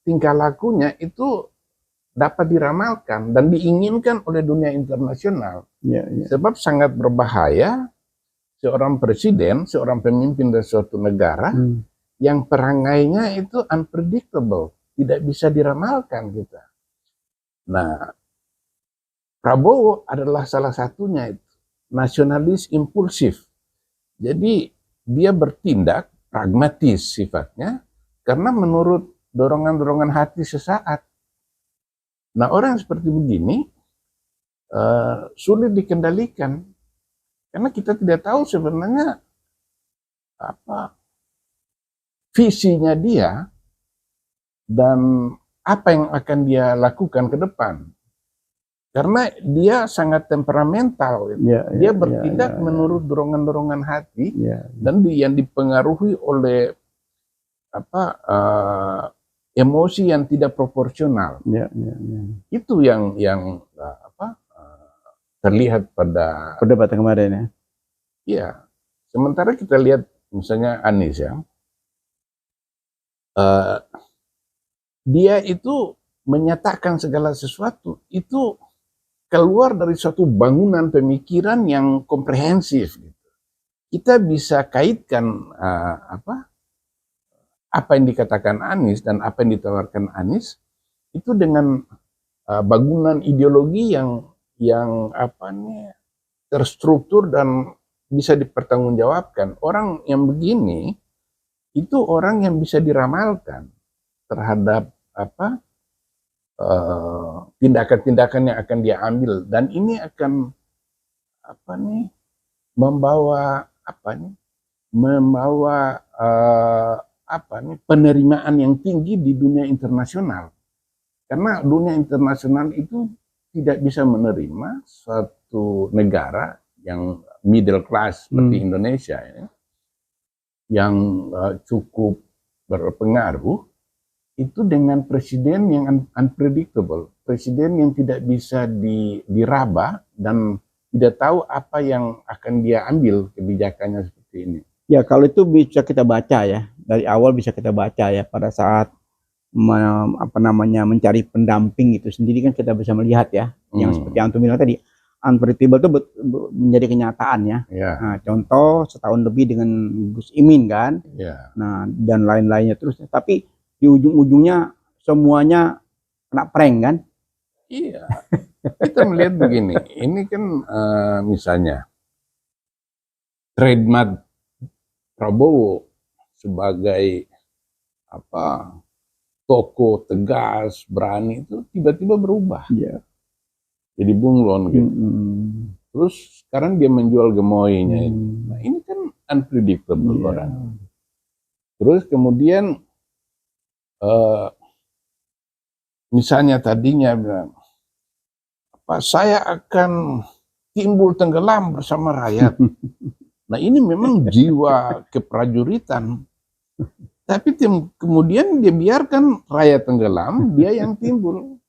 tingkah lakunya itu dapat diramalkan dan diinginkan oleh dunia internasional. Sebab sangat berbahaya seorang presiden, seorang pemimpin dari suatu negara yang perangainya itu unpredictable, tidak bisa diramalkan kita. Nah, Prabowo adalah salah satunya itu, nasionalis impulsif. Jadi dia bertindak pragmatis sifatnya karena menurut dorongan-dorongan hati sesaat. Nah, orang seperti begini sulit dikendalikan karena kita tidak tahu sebenarnya apa visinya dia dan apa yang akan dia lakukan ke depan. Karena dia sangat temperamental, dia bertindak menurut dorongan-dorongan hati dan yang dipengaruhi oleh emosi yang tidak proporsional. Itu yang terlihat pada perdebatan kemarin ya. Iya. Sementara kita lihat misalnya Anies ya, dia itu menyatakan segala sesuatu itu keluar dari suatu bangunan pemikiran yang komprehensif. Kita bisa kaitkan apa yang dikatakan Anies dan apa yang ditawarkan Anies itu dengan bangunan ideologi yang terstruktur dan bisa dipertanggungjawabkan. Orang yang begini itu orang yang bisa diramalkan terhadap tindakan-tindakan yang akan dia ambil, dan ini akan membawa penerimaan yang tinggi di dunia internasional, karena dunia internasional itu tidak bisa menerima suatu negara yang middle class seperti Indonesia ya, yang cukup berpengaruh itu dengan presiden yang unpredictable, presiden yang tidak bisa diraba dan tidak tahu apa yang akan dia ambil kebijakannya seperti ini. Ya, kalau itu bisa kita baca ya, dari awal bisa kita baca ya, pada saat mencari pendamping itu sendiri kan kita bisa melihat ya, yang seperti Antum bilang tadi, unpredictable itu menjadi kenyataan ya. Nah, contoh setahun lebih dengan Gus Imin kan, nah dan lain-lainnya terus, tapi di ujung-ujungnya semuanya kena prank kan? Iya, kita melihat begini, ini kan misalnya trademark Prabowo sebagai tokoh tegas, berani itu tiba-tiba berubah, jadi bunglon gitu. Terus sekarang dia menjual gemoynya. Nah, ini kan unpredictable orang. Terus kemudian misalnya tadinya bilang saya akan timbul tenggelam bersama rakyat. Nah, ini memang jiwa keprajuritan. Tapi kemudian dia biarkan rakyat tenggelam, dia yang timbul.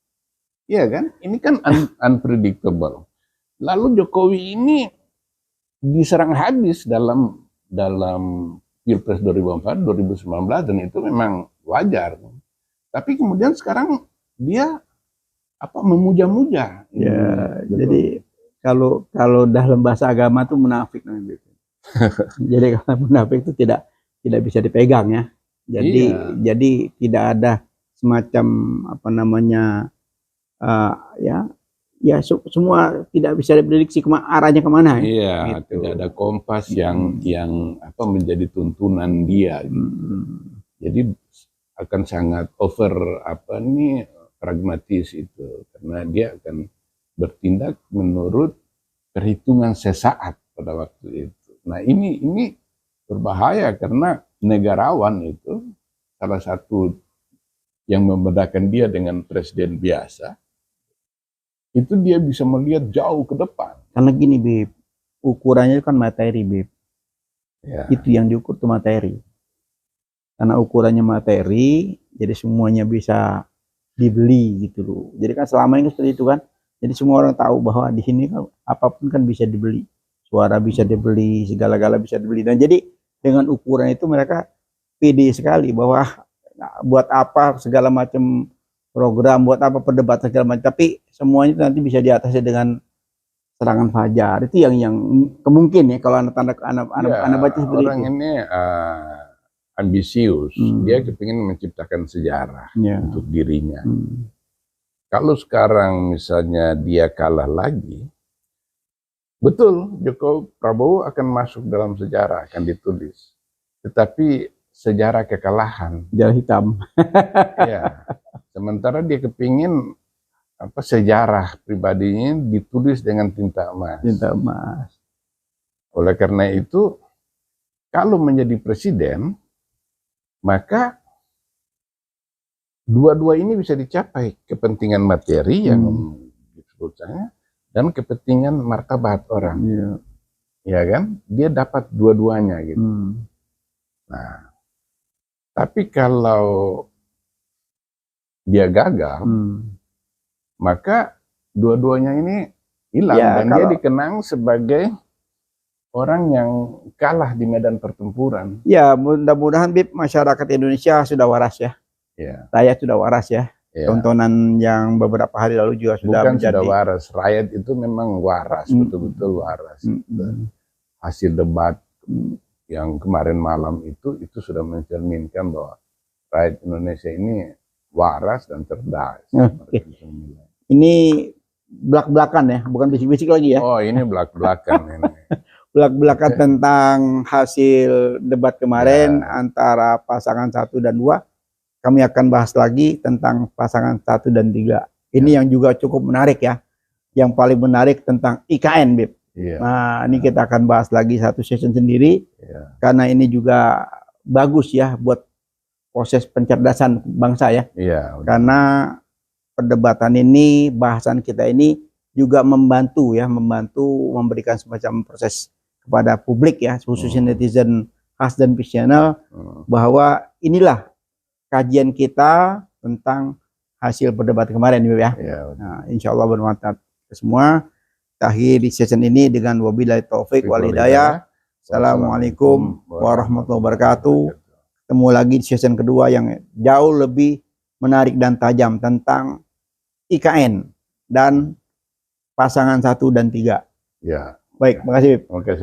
Iya kan? Ini kan unpredictable. Lalu Jokowi ini diserang habis dalam Pilpres 2004, 2019, dan itu memang wajar. Tapi kemudian sekarang dia memuja-muja. Ya, jadi kalau dalam bahasa agama itu munafik namanya. Jadi kalau munafik itu tidak bisa dipegang ya. Jadi tidak ada semacam semua tidak bisa diprediksi arahnya kemana. Iya, gitu. Tidak ada kompas yang menjadi tuntunan dia. Jadi akan sangat pragmatis itu, karena dia akan bertindak menurut perhitungan sesaat pada waktu itu. Nah, ini berbahaya karena negarawan itu salah satu yang membedakan dia dengan presiden biasa, itu dia bisa melihat jauh ke depan. Karena gini, Bib, ukurannya kan materi, Bib. Itu yang diukur tuh materi. Karena ukurannya materi, jadi semuanya bisa dibeli gitu loh. Jadi kan selama ini seperti itu kan. Jadi semua orang tahu bahwa di sini kan apapun kan bisa dibeli. Suara bisa dibeli, segala-gala bisa dibeli. Dan jadi dengan ukuran itu mereka pede sekali bahwa buat apa segala macam program, buat apa perdebatan segala macam, tapi semuanya itu nanti bisa diatasi dengan serangan fajar. Itu yang kemungkin ya kalau anak baca seperti orang itu. Ini ambisius, dia kepingin menciptakan sejarah untuk dirinya. Kalau sekarang misalnya dia kalah lagi, betul Prabowo akan masuk dalam sejarah, akan ditulis. Tetapi sejarah kekalahan, sejarah hitam. Ya, sementara dia kepingin sejarah pribadinya ditulis dengan tinta emas. Tinta emas. Oleh karena itu, kalau menjadi presiden, maka dua-dua ini bisa dicapai, kepentingan materi yang disebut saya dan kepentingan martabat orang. Ya kan? Dia dapat dua-duanya gitu. Nah, tapi kalau dia gagal, maka dua-duanya ini hilang dan dia dikenang sebagai orang yang kalah di medan pertempuran. Ya, mudah-mudahan Bib, masyarakat Indonesia sudah waras ya. Rakyat sudah waras ya. Tontonan yang beberapa hari lalu juga sudah sudah waras. Rakyat itu memang waras, betul-betul waras. Hasil debat yang kemarin malam itu sudah mencerminkan bahwa rakyat Indonesia ini waras dan cerdas. Ini belak-belakan ya, bukan bisik-bisik lagi ya. Oh, ini belak-belakan. Belak-belakan tentang hasil debat kemarin antara pasangan 1 dan 2. Kami akan bahas lagi tentang pasangan 1 dan 3. Ini yang juga cukup menarik ya. Yang paling menarik tentang IKN, Bib. Nah, ini kita akan bahas lagi satu session sendiri. Karena ini juga bagus ya buat proses pencerdasan bangsa ya. Karena perdebatan ini, bahasan kita ini juga membantu memberikan semacam proses kepada publik ya, khususnya netizen khas dan Peace Channel, bahwa inilah kajian kita tentang hasil perdebatan kemarin ya. Nah, insya Allah bermanfaat ke semua. Kita akhiri session ini dengan wabillahi taufik wal hidayah. Assalamualaikum warahmatullahi wabarakatuh. Ketemu lagi di session kedua yang jauh lebih menarik dan tajam tentang IKN dan pasangan 1 dan 3. Baik, makasih. Oke,